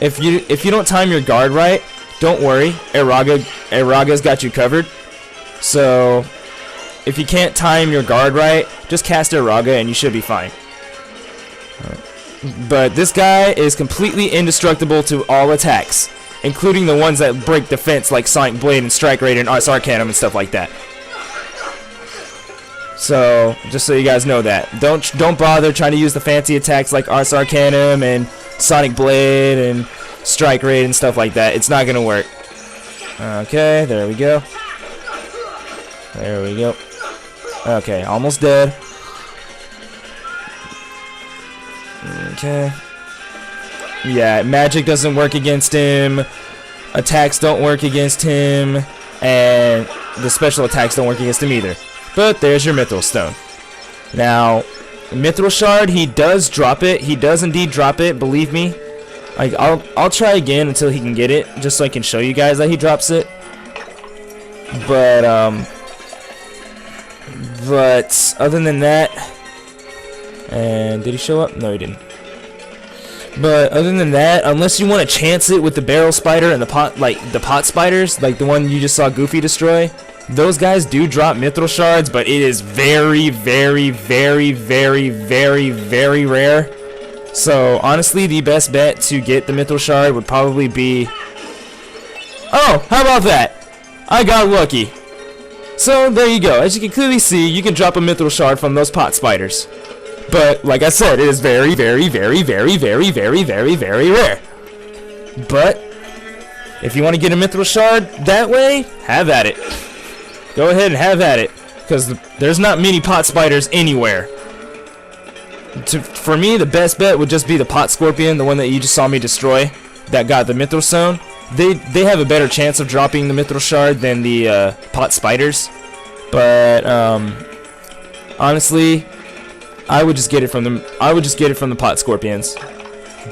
[SPEAKER 1] if you don't time your guard right, don't worry. Airaga's got you covered. So if you can't time your guard right, just cast Airaga and you should be fine. But this guy is completely indestructible to all attacks, including the ones that break defense like Sonic Blade and Strike Raid and Ars Arcanum and stuff like that. So just so you guys know that, don't bother trying to use the fancy attacks like Ars Arcanum and Sonic Blade and Strike Raid and stuff like that. It's not gonna work. Okay, there we go. There we go. Okay, almost dead. Okay. Yeah, magic doesn't work against him. Attacks don't work against him. And the special attacks don't work against him either. But there's your Mythril Stone. Now, Mythril Shard, he does drop it. He does indeed drop it, believe me. Like, I'll try again until he can get it, just so I can show you guys that he drops it. But other than that, and did he show up? No, he didn't. But other than that, unless you want to chance it with the barrel spider and the pot spiders, like the one you just saw Goofy destroy, those guys do drop Mythril Shards, but it is very, very, very, very, very, very rare. So honestly, the best bet to get the Mythril Shard would probably be... Oh, how about that? I got lucky. So there you go. As you can clearly see, you can drop a Mythril Shard from those pot spiders. But like I said, it is very, very, very, very, very, very, very, very rare. But if you want to get a Mythril Shard that way, have at it. Go ahead and have at it, because there's not many pot spiders anywhere. For me, the best bet would just be the pot scorpion, the one that you just saw me destroy, that got the Mythril Stone. They have a better chance of dropping the Mythril Shard than the pot spiders. But honestly, I would just get it from them. I would just get it from the pot scorpions.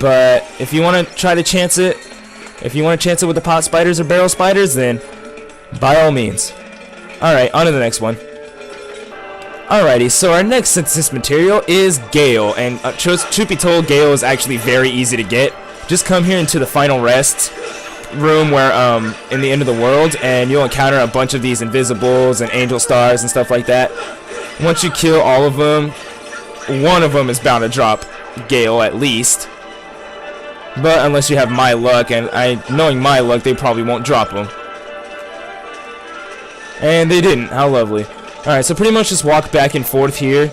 [SPEAKER 1] But if you want to try to chance it, with the pot spiders or barrel spiders, then by all means. Alright, on to the next one. Alrighty, so our next synthesis material is Gale, and truth be told, Gale is actually very easy to get. Just come here into the final rest room where in the end of the world, and you'll encounter a bunch of these invisibles and angel stars and stuff like that. Once you kill all of them, one of them is bound to drop Gale at least. But unless you have my luck, and knowing my luck, they probably won't drop them. And they didn't. How lovely. Alright, so pretty much just walk back and forth here.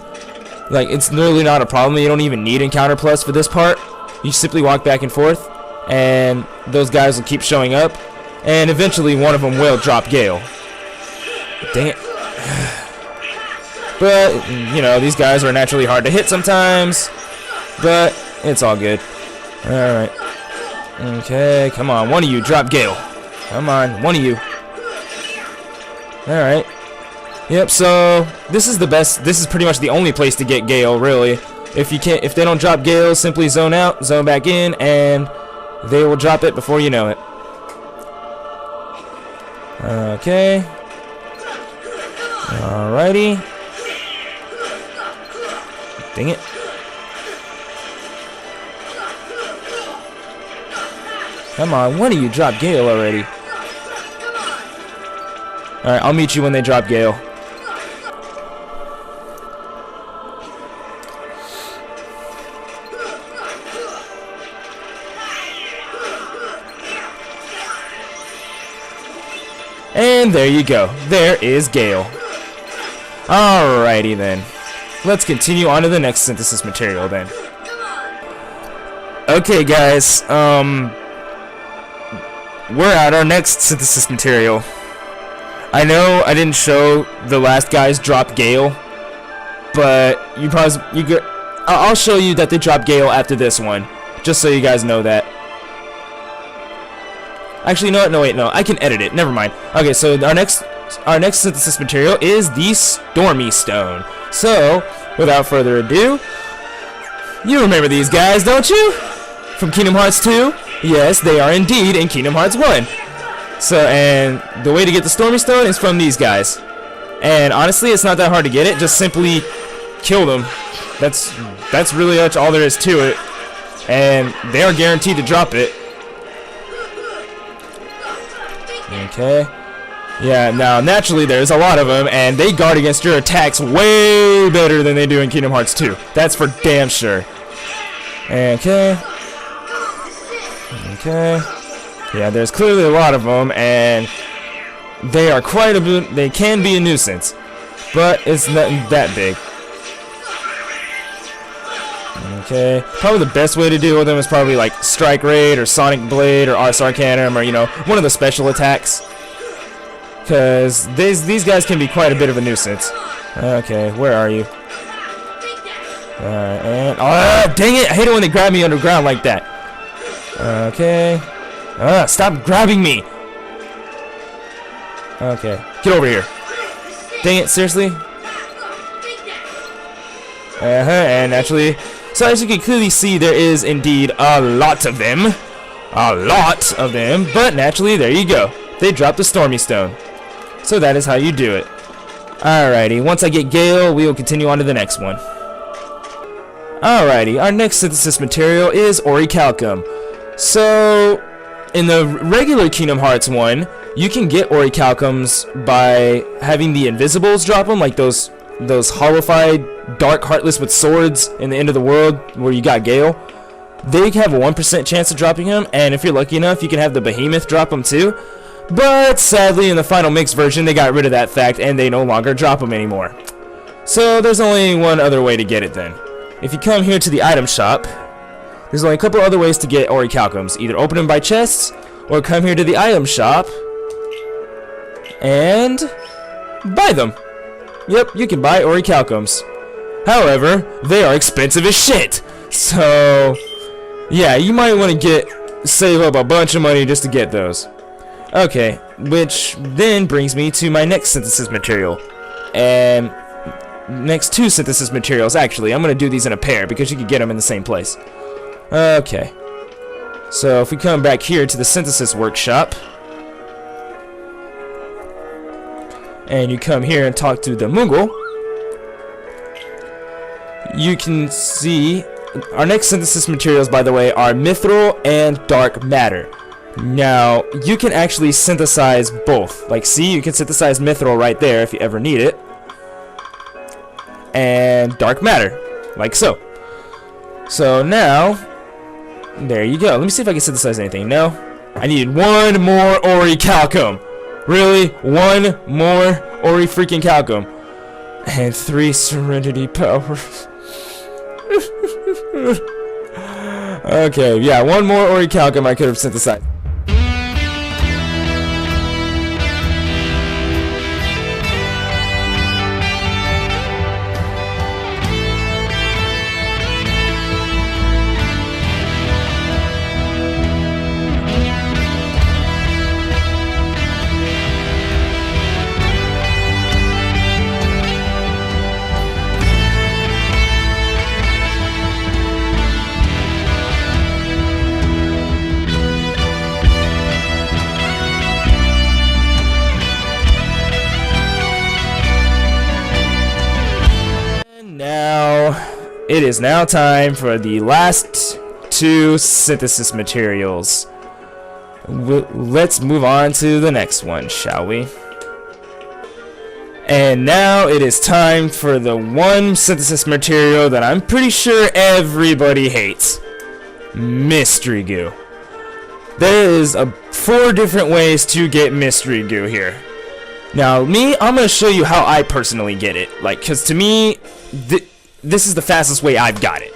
[SPEAKER 1] Like, it's literally not a problem. You don't even need Encounter Plus for this part. You simply walk back and forth, and those guys will keep showing up. And eventually, one of them will drop Gale. Dang it. But, you know, these guys are naturally hard to hit sometimes. But, it's all good. Alright. Okay, come on. One of you, drop Gale. Come on, one of you. Alright. Yep, so this is the best. This is pretty much the only place to get Gale, really. If they don't drop Gale, simply zone out, zone back in, and they will drop it before you know it. Okay. Alrighty. Dang it. Come on, one of you drop Gale already. Alright, I'll meet you when they drop Gale. And there you go. There is Gale. Alrighty then. Let's continue on to the next synthesis material then. Okay guys, we're at our next synthesis material. I know I didn't show the last guys drop Gale, but I'll show you that they drop Gale after this one, just so you guys know that. Actually, no, wait, I can edit it. Never mind. Okay, so our next synthesis material is the Stormy Stone. So, without further ado, you remember these guys, don't you? From Kingdom Hearts 2? Yes, they are indeed in Kingdom Hearts 1. So, and the way to get the Stormy Stone is from these guys. And honestly, it's not that hard to get it. Just simply kill them. That's really much all there is to it. And they are guaranteed to drop it. Okay. Yeah, now naturally there's a lot of them, and they guard against your attacks way better than they do in Kingdom Hearts 2. That's for damn sure. Okay. Okay. Yeah, there's clearly a lot of them, and they are quite a bit. They can be a nuisance, but it's not that big. Okay. Probably the best way to deal with them is probably like Strike Raid or Sonic Blade or Ars Arcanum or, you know, one of the special attacks. Because these guys can be quite a bit of a nuisance. Okay, where are you? Alright, and... Oh, dang it! I hate it when they grab me underground like that. Okay. Stop grabbing me! Okay, get over here. Dang it, seriously? And actually... So as you can clearly see, there is indeed a lot of them. A lot of them. But naturally, there you go. They dropped the Stormy Stone. So that is how you do it. Alrighty, once I get Gale, we will continue on to the next one. Alrighty, our next synthesis material is Orichalcum. So, in the regular Kingdom Hearts 1, you can get Orichalcums by having the Invisibles drop them, like those hollowified Dark Heartless with swords in the end of the world where you got Gale. They have a 1% chance of dropping him, and if you're lucky enough, you can have the Behemoth drop them too. But sadly, in the final mix version, they got rid of that fact, and they no longer drop them anymore. So there's only one other way to get it then. If you come here to the item shop, there's only a couple other ways to get Orichalcums. Either open them by chests, or come here to the item shop and buy them. Yep, you can buy Orichalcums. However, they are expensive as shit. So, yeah, you might want to save up a bunch of money just to get those. Okay, which then brings me to my next synthesis material. And next two synthesis materials, actually. I'm going to do these in a pair because you can get them in the same place. Okay. So if we come back here to the synthesis workshop, and you come here and talk to the Moogle, you can see our next synthesis materials, by the way, are Mythril and Dark Matter. Now, you can actually synthesize both. Like, see, you can synthesize Mythril right there if you ever need it. And Dark Matter, like so. So now, there you go. Let me see if I can synthesize anything. No, I needed one more Orichalcum. Really? One more Ori freaking Calcum. And 3 Serenity powers. Okay, yeah, one more Orichalcum I could have synthesized. It is now time for the last two synthesis materials. Let's move on to the next one, shall we? And now it is time for the one synthesis material that I'm pretty sure everybody hates. Mystery Goo. There is 4 different ways to get Mystery Goo here. Now, I'm going to show you how I personally get it. Like, because to me, this is the fastest way I've got it.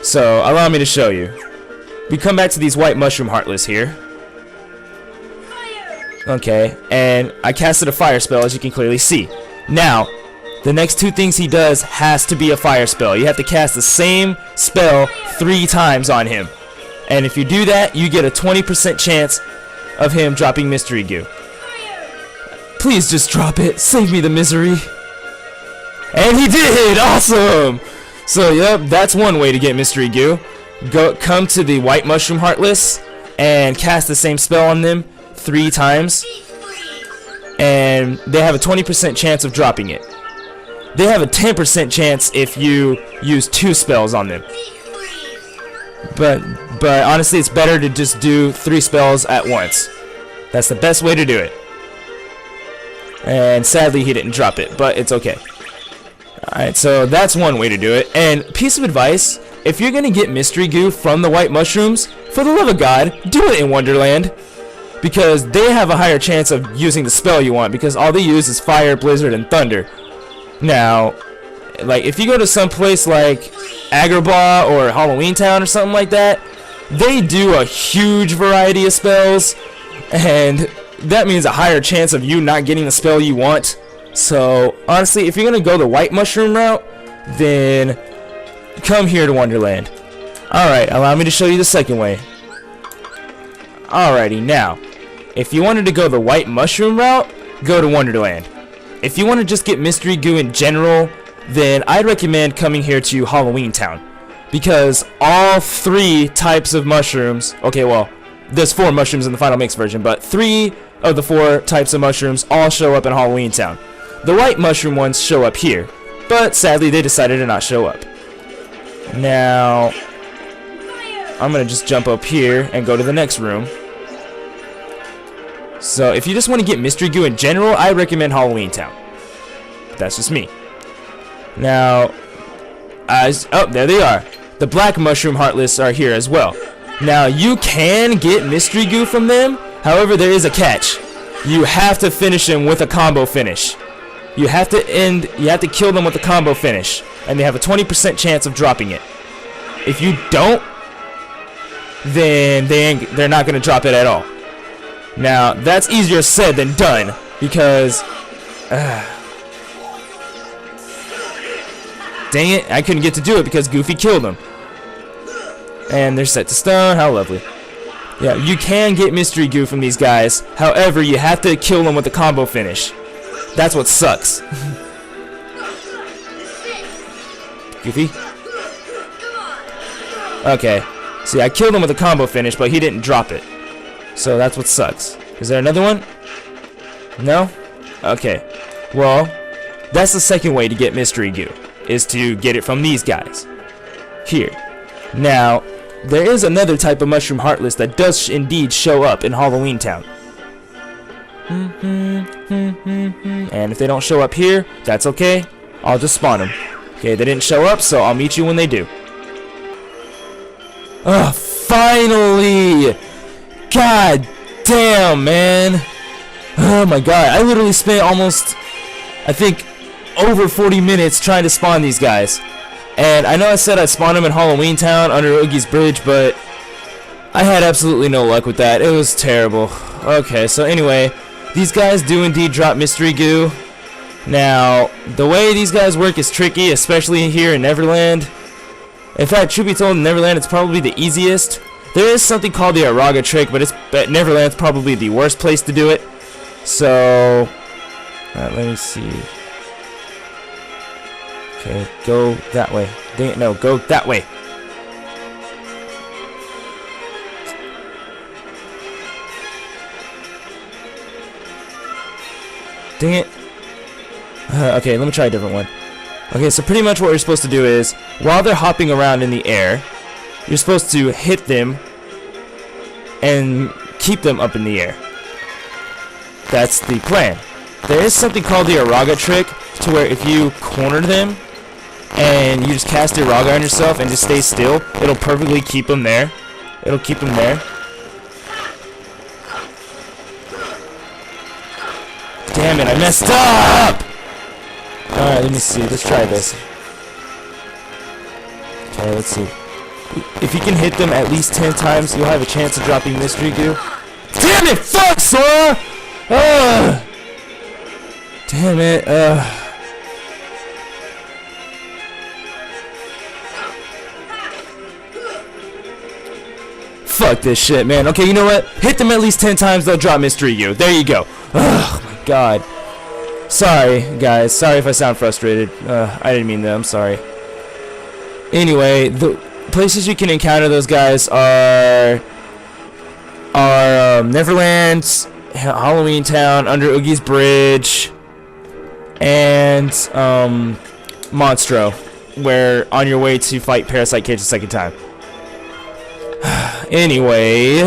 [SPEAKER 1] So, allow me to show you. We come back to these white mushroom heartless here. Okay, and I casted a fire spell, as you can clearly see. Now, the next 2 things he does has to be a fire spell. You have to cast the same spell 3 times on him. And if you do that, you get a 20% chance of him dropping Mystery Goo. Please just drop it. Save me the misery. And he did! Awesome! So, yep, that's one way to get Mystery Goo. Come to the white mushroom heartless and cast the same spell on them 3 times. And they have a 20% chance of dropping it. They have a 10% chance if you use 2 spells on them. But honestly, it's better to just do 3 spells at once. That's the best way to do it. And sadly, he didn't drop it, but it's okay. Alright, so that's one way to do it. And piece of advice, if you're going to get mystery goo from the white mushrooms, for the love of God, do it in Wonderland. Because they have a higher chance of using the spell you want, because all they use is fire, blizzard, and thunder. Now, like, if you go to some place like Agrabah or Halloween Town or something like that, they do a huge variety of spells, and that means a higher chance of you not getting the spell you want. So, honestly, if you're going to go the white mushroom route, then come here to Wonderland. Alright, allow me to show you the second way. Alrighty, now, if you wanted to go the white mushroom route, go to Wonderland. If you want to just get mystery goo in general, then I'd recommend coming here to Halloween Town. Because all 3 types of mushrooms, okay, well, there's 4 mushrooms in the final mix version, but 3 of the 4 types of mushrooms all show up in Halloween Town. The white mushroom ones show up here, but sadly they decided to not show up. Now, I'm going to just jump up here and go to the next room. So, if you just want to get mystery goo in general, I recommend Halloween Town. That's just me. Now, oh, there they are. The black mushroom heartless are here as well. Now, you can get mystery goo from them, however, there is a catch. You have to finish them with a combo finish. You have to kill them with a combo finish, and they have a 20% chance of dropping it. If you don't, then they're not going to drop it at all. Now, that's easier said than done, because dang it, I couldn't get to do it because Goofy killed them. And they're set to stone, how lovely. Yeah, you can get mystery goo from these guys, however, you have to kill them with a combo finish. That's what sucks. Goofy? Okay. See, I killed him with a combo finish, but he didn't drop it. So that's what sucks. Is there another one? No? Okay. Well, that's the second way to get mystery goo, is to get it from these guys. Here. Now, there is another type of mushroom heartless that does indeed show up in Halloween Town. And if they don't show up here, that's okay. I'll just spawn them. Okay, they didn't show up, so I'll meet you when they do. Ugh, finally! God damn, man. Oh my god, I literally spent almost, I think, over 40 minutes trying to spawn these guys. And I know I said I'd spawn them in Halloween Town under Oogie's Bridge, but I had absolutely no luck with that. It was terrible. Okay, so anyway, these guys do indeed drop mystery goo. Now, the way these guys work is tricky, especially here in Neverland. In fact, truth be told, in Neverland it's probably the easiest. There is something called the Araga trick, but Neverland's probably the worst place to do it. So, let me see. Okay, go that way. Dang it, no, go that way. Dang it. Okay, let me try a different one. Okay, so pretty much what you're supposed to do is, while they're hopping around in the air, you're supposed to hit them and keep them up in the air. That's the plan. There is something called the Araga trick, to where if you corner them and you just cast the Araga on yourself and just stay still, it'll perfectly keep them there. It'll keep them there. Damn it, I messed up! Alright, let me see. Let's try this. Okay, let's see. If you can hit them at least 10 times, you'll have a chance of dropping mystery goo. Damn it! Fuck, Sora! Damn it, Fuck this shit, man. Okay, you know what? Hit them at least 10 times, they'll drop mystery goo. There you go. Oh my god. Sorry, guys. Sorry if I sound frustrated. I didn't mean that. I'm sorry. Anyway, the places you can encounter those guys are Neverland, Halloween Town, under Oogie's Bridge, and Monstro, where on your way to fight Parasite Cage the second time. Anyway,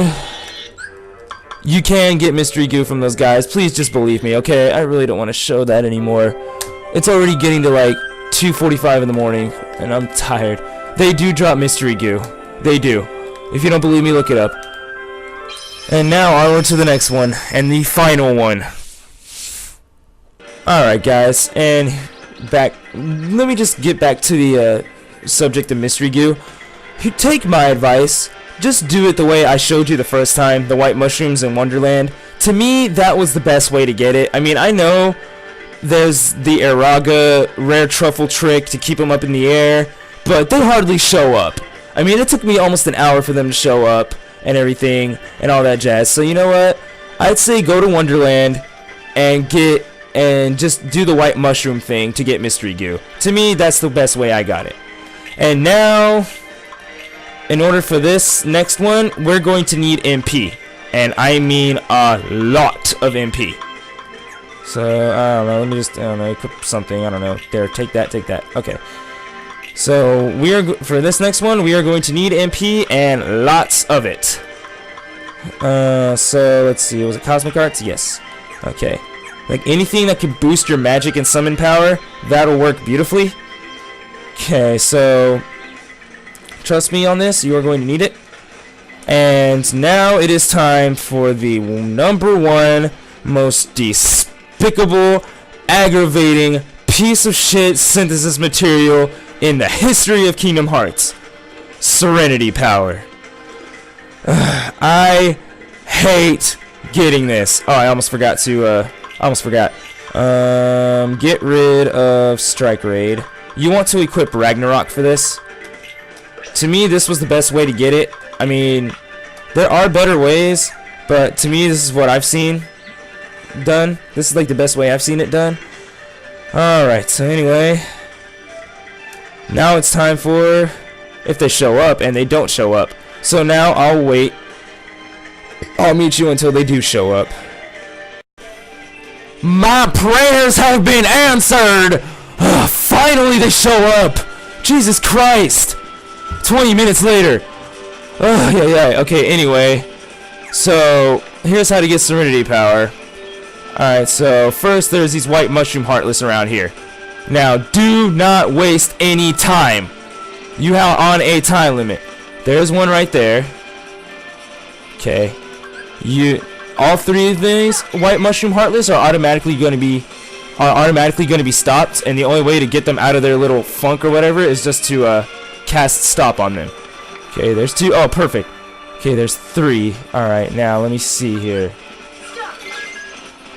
[SPEAKER 1] You can get mystery goo from those guys. Please just believe me, okay? I really don't want to show that anymore. It's already getting to like 2:45 in the morning, and I'm tired. They do drop mystery goo. They do. If you don't believe me, look it up. And now onward to the next one, and the final one. Alright guys, and back, let me just get back to the subject of mystery goo. You take my advice, just do it the way I showed you the first time, the white mushrooms in Wonderland. To me, that was the best way to get it. I mean, I know there's the Eraga rare truffle trick to keep them up in the air, but they hardly show up. I mean, it took me almost an hour for them to show up and everything and all that jazz. So you know what? I'd say go to Wonderland and just do the white mushroom thing to get mystery goo. To me, that's the best way I got it. And now, in order for this next one, we're going to need MP. And I mean a lot of MP. So, I don't know, let me just, I don't know, equip something, I don't know. There, take that, okay. So, for this next one, we are going to need MP and lots of it. So, let's see, was it Cosmic Arts? Yes. Okay. Like, anything that can boost your magic and summon power, that'll work beautifully. Okay, so trust me on this, you are going to need it. And now it is time for the #1 most despicable, aggravating piece of shit synthesis material in the history of Kingdom Hearts. Serenity power. I hate getting this. Oh, I almost forgot to, get rid of Strike Raid. You want to equip Ragnarok for this. To me, this was the best way to get it. I mean, there are better ways, but to me, this is what I've seen done. This is like the best way I've seen it done. Alright, so anyway, now it's time for, if they show up, and they don't show up. So now I'll wait. I'll meet you until they do show up. My prayers have been answered! Finally they show up! Jesus Christ! 20 minutes later. Yeah. Okay, anyway. So, here's how to get Serenity power. Alright, so first there's these white mushroom heartless around here. Now, do not waste any time. You are on a time limit. There's one right there. Okay. All three of these white mushroom heartless are automatically going to be stopped, and the only way to get them out of their little funk or whatever is just to cast stop on them. Okay, there's 2. Oh, perfect. Okay, there's 3. All right, now let me see here.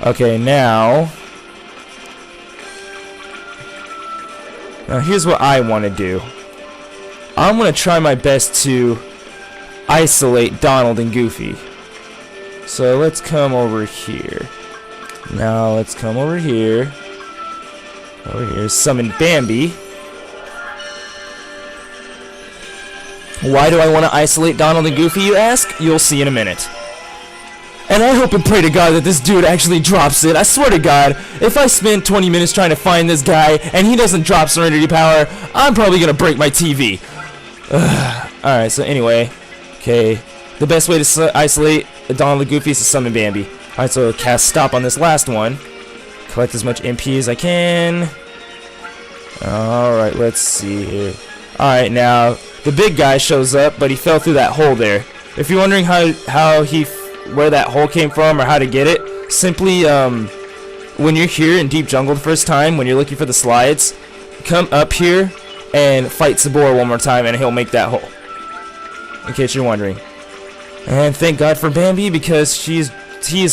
[SPEAKER 1] Okay, now here's what I want to do. I'm gonna try my best to isolate Donald and Goofy. So let's come over here. Now let's come over here. Over here, summon Bambi. Why do I want to isolate Donald and Goofy, you ask? You'll see in a minute. And I hope and pray to God that this dude actually drops it. I swear to God, if I spend 20 minutes trying to find this guy and he doesn't drop Serenity power, I'm probably gonna break my TV. Alright, so anyway. Okay, the best way to isolate Donald and Goofy is to summon Bambi. Alright, so cast stop on this last one. Collect as much MP as I can. Alright, let's see here. Alright, now, the big guy shows up, but he fell through that hole there. If you're wondering where that hole came from or how to get it, simply, when you're here in Deep Jungle the first time, when you're looking for the slides, come up here and fight Sabor one more time, and he'll make that hole. In case you're wondering. And thank God for Bambi, because he is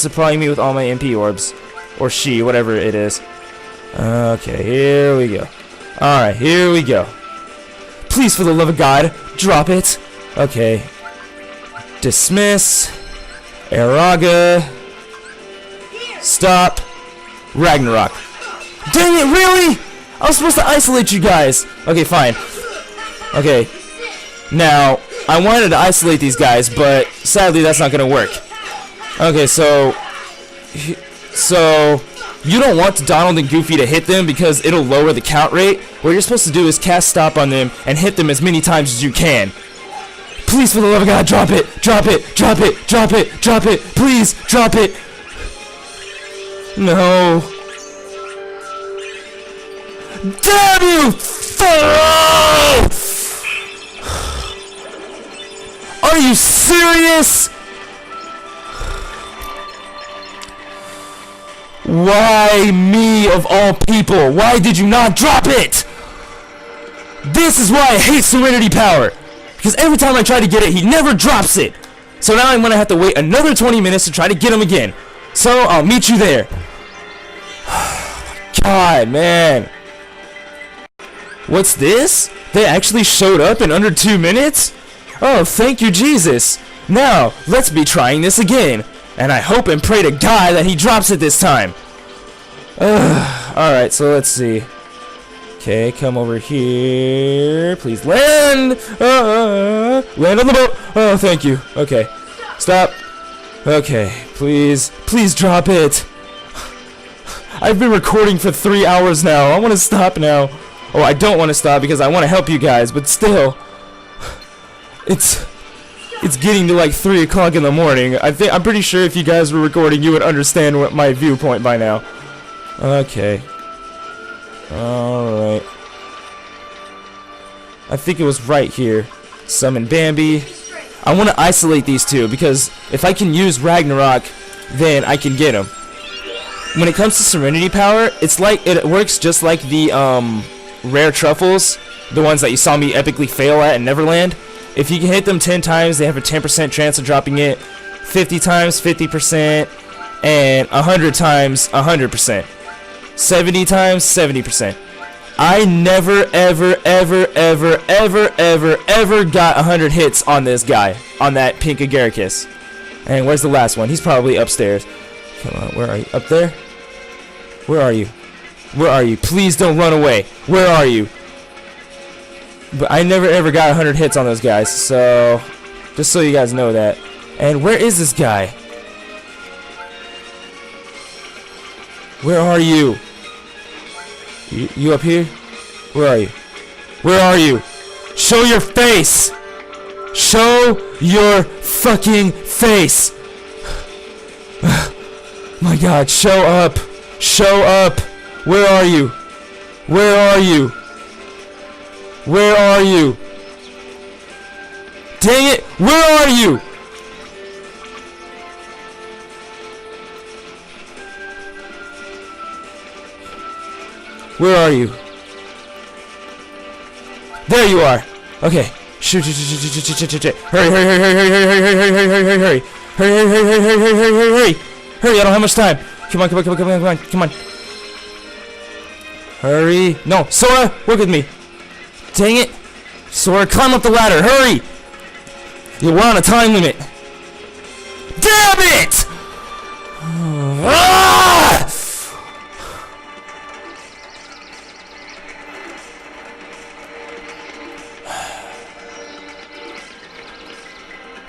[SPEAKER 1] supplying me with all my MP orbs. Or she, whatever it is. Okay, here we go. Alright, here we go. Please, for the love of God, drop it. Okay. Dismiss. Eraga. Stop. Ragnarok. Dang it, really? I was supposed to isolate you guys. Okay, fine. Okay. Now, I wanted to isolate these guys, but sadly that's not going to work. Okay, so you don't want Donald and Goofy to hit them because it'll lower the count rate. What you're supposed to do is cast stop on them and hit them as many times as you can. Please, for the love of God, drop it! Drop it! Drop it! Drop it! Drop it! Please, drop it! No. Damn you! Are you serious? Why me of all people? Why did you not drop it? This is why I hate Serenity power. Because every time I try to get it, he never drops it. So now I'm going to have to wait another 20 minutes to try to get him again. So I'll meet you there. God, man. What's this? They actually showed up in under 2 minutes? Oh, thank you, Jesus. Now, let's be trying this again. And I hope and pray to God that he drops it this time. Alright, so let's see. Okay, come over here. Please land! Land on the boat! Oh, thank you. Okay. Stop. Okay, please. Please drop it. I've been recording for 3 hours now. I want to stop now. Oh, I don't want to stop because I want to help you guys, but still. It's getting to like 3 o'clock in the morning. I'm pretty sure if you guys were recording, you would understand what my viewpoint by now. Okay. Alright. I think it was right here. Summon Bambi. I want to isolate these two because if I can use Ragnarok, then I can get him. When it comes to Serenity power, it's like it works just like the rare truffles, the ones that you saw me epically fail at in Neverland. If you can hit them 10 times, they have a 10% chance of dropping it. 50 times, 50%, and 100 times, 100%. 70 times, 70%. I never, ever, ever, ever, ever, ever, ever got 100 hits on this guy, on that pink Agaricus. And where's the last one? He's probably upstairs. Come on, where are you? Up there? Where are you? Where are you? Please don't run away. Where are you? But I never ever got 100 hits on those guys, so just so you guys know that. And where is this guy? Where are you? You up here? Where are you? Where are you? Show your face! Show your fucking face! My God, show up! Show up! Where are you? Where are you? Where are you? Dang it! Where are you? Where are you? There you are! Okay. Shoot. Hurry, hurry. Hurry, I don't have much time. Come on. Hurry. No, Sora, work with me. Dang it. Sora, climb up the ladder. Hurry. We're on a time limit. Damn it! Ah!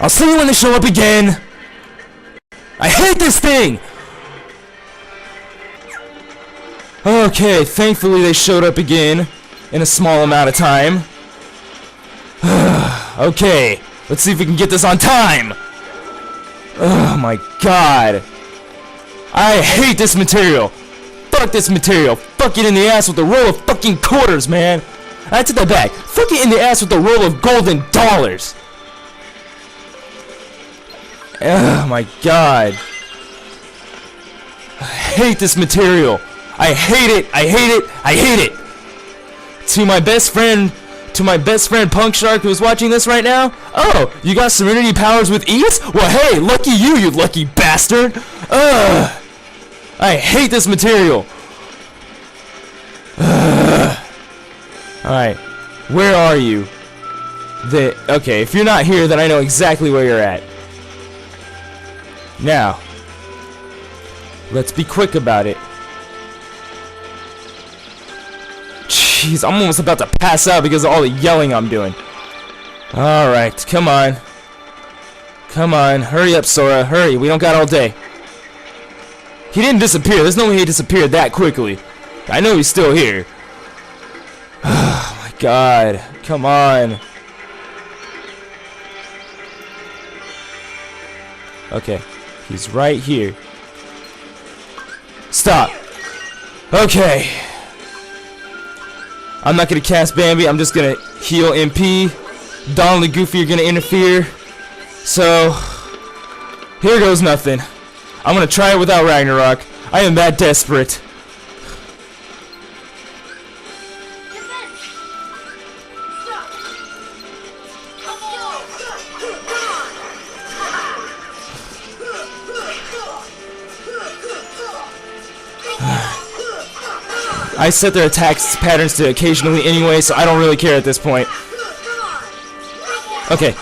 [SPEAKER 1] I'll see you when they show up again. I hate this thing. Okay, thankfully they showed up again in a small amount of time. Okay, let's see if we can get this on time. Oh my God. I hate this material. Fuck this material. Fuck it in the ass with a roll of fucking quarters, man. I took that back. Fuck it in the ass with a roll of golden dollars. Oh my God. I hate this material. I hate it. I hate it. I hate it. To my best friend Punk Shark who's watching this right now. Oh, you got Serenity powers with ease? Well, hey, lucky you lucky bastard. Ugh. I hate this material. Alright. Where are you? Okay, if you're not here, then I know exactly where you're at. Now, let's be quick about it. Jeez, I'm almost about to pass out because of all the yelling I'm doing. Alright, come on. Come on, hurry up, Sora, hurry, we don't got all day. He didn't disappear, there's no way he disappeared that quickly. I know he's still here. Oh my God, come on. Okay, he's right here. Stop. Okay. I'm not gonna cast Bambi. I'm just gonna heal MP. Donald and Goofy are gonna interfere. So here goes nothing. I'm gonna try it without Ragnarok. I am that desperate. I set their attack patterns to occasionally anyway, so I don't really care at this point. Okay.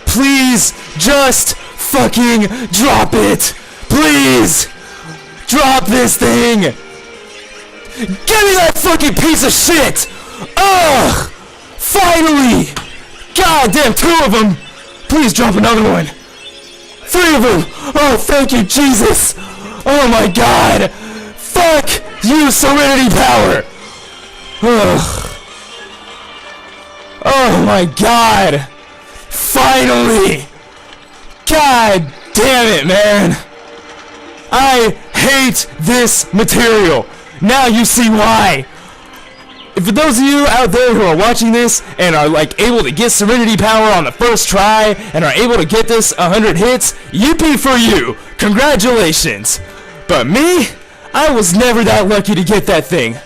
[SPEAKER 1] Please, just fucking drop it! Please! Drop this thing! Give me that fucking piece of shit! Ugh! Finally! God damn, 2 of them! Please drop another one! 3 of them! Oh, thank you, Jesus! Oh my god! Fuck you, Serenity Power! Ugh. Oh my god! Finally! God damn it, man! I hate this material! Now you see why! For those of you out there who are watching this and are like able to get Serenity Power on the first try and are able to get this 100 hits, yippee for you! Congratulations! But me? I was never that lucky to get that thing.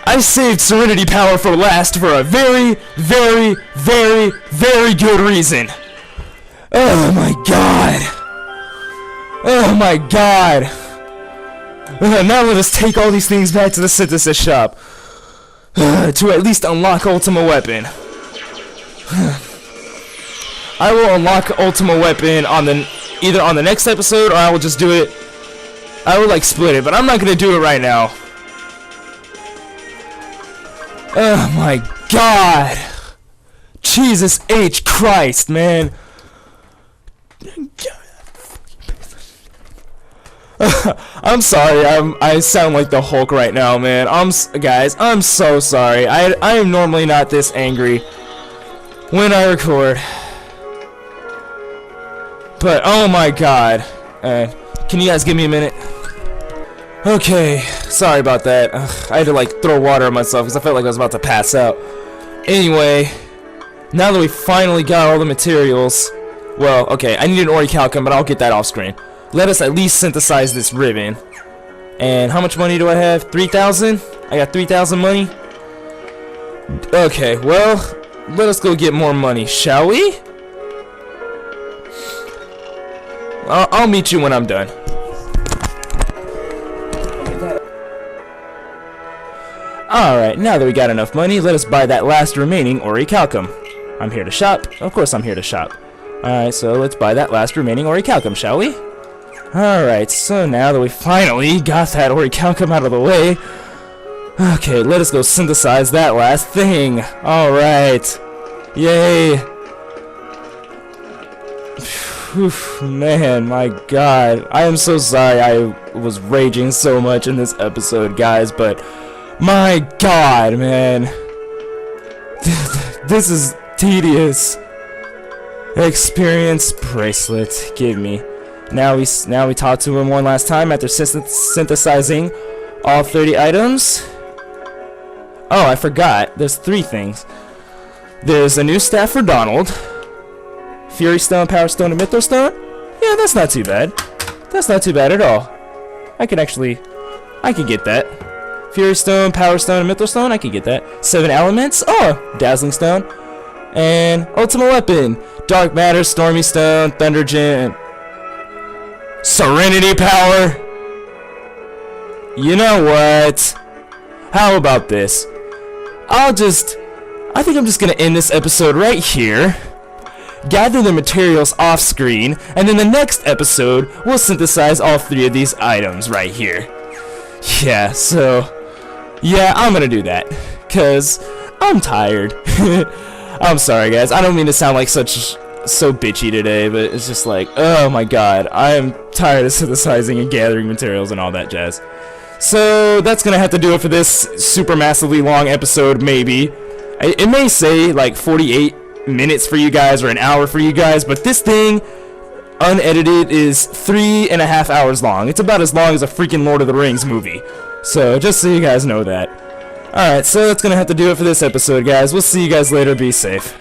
[SPEAKER 1] I saved Serenity Power for last for a very, very, very, very good reason. Oh my god. Oh my god. Now let us take all these things back to the synthesis shop. To at least unlock Ultima Weapon. I will unlock Ultima Weapon on either on the next episode or I will just do it. I would like split it, but I'm not gonna do it right now. Oh my god. Jesus H. Christ, man. I'm sorry, I sound like the Hulk right now, man. Guys, I'm so sorry. I am normally not this angry when I record. But oh my god. Can you guys give me a minute? Okay, sorry about that. I had to like throw water on myself because I felt like I was about to pass out. Anyway, now that we finally got all the materials, well, okay, I need an Orichalcum, but I'll get that off screen. Let us at least synthesize this ribbon. And how much money do I have? 3,000? I got 3,000 money? Okay, well, let us go get more money, shall we? I'll meet you when I'm done. Alright, now that we got enough money, let us buy that last remaining Orichalcum. I'm here to shop. Of course I'm here to shop. Alright, so let's buy that last remaining Orichalcum, shall we? Alright, so now that we finally got that Orichalcum out of the way, okay, let us go synthesize that last thing. Alright. Yay. Oof, man, my god. I am so sorry I was raging so much in this episode, guys, but my god, man. This is tedious. Experience bracelet. Give me. Now we talk to him one last time after synthesizing all 30 items. Oh, I forgot. There's 3 things. There's a new staff for Donald. Fury Stone, Power Stone, and Mythril Stone? Yeah, that's not too bad. That's not too bad at all. I can get that. Fury Stone, Power Stone, and Mythril Stone, I can get that. 7 elements? Oh, Dazzling Stone. And Ultima Weapon. Dark Matter, Stormy Stone, Thunder Gem. Serenity Power. You know what? How about this? I think I'm just gonna end this episode right here. Gather the materials off screen, and then the next episode we'll synthesize all 3 of these items right here. Yeah, so yeah, I'm gonna do that cause I'm tired. I'm sorry guys, I don't mean to sound like so bitchy today, but it's just like, oh my god, I am tired of synthesizing and gathering materials and all that jazz. So that's gonna have to do it for this super massively long episode. Maybe it may say like 48 minutes for you guys or an hour for you guys, but this thing, unedited, is 3.5 hours long. It's about as long as a freaking Lord of the Rings movie. So, just so you guys know that. Alright, so that's gonna have to do it for this episode, guys. We'll see you guys later. Be safe.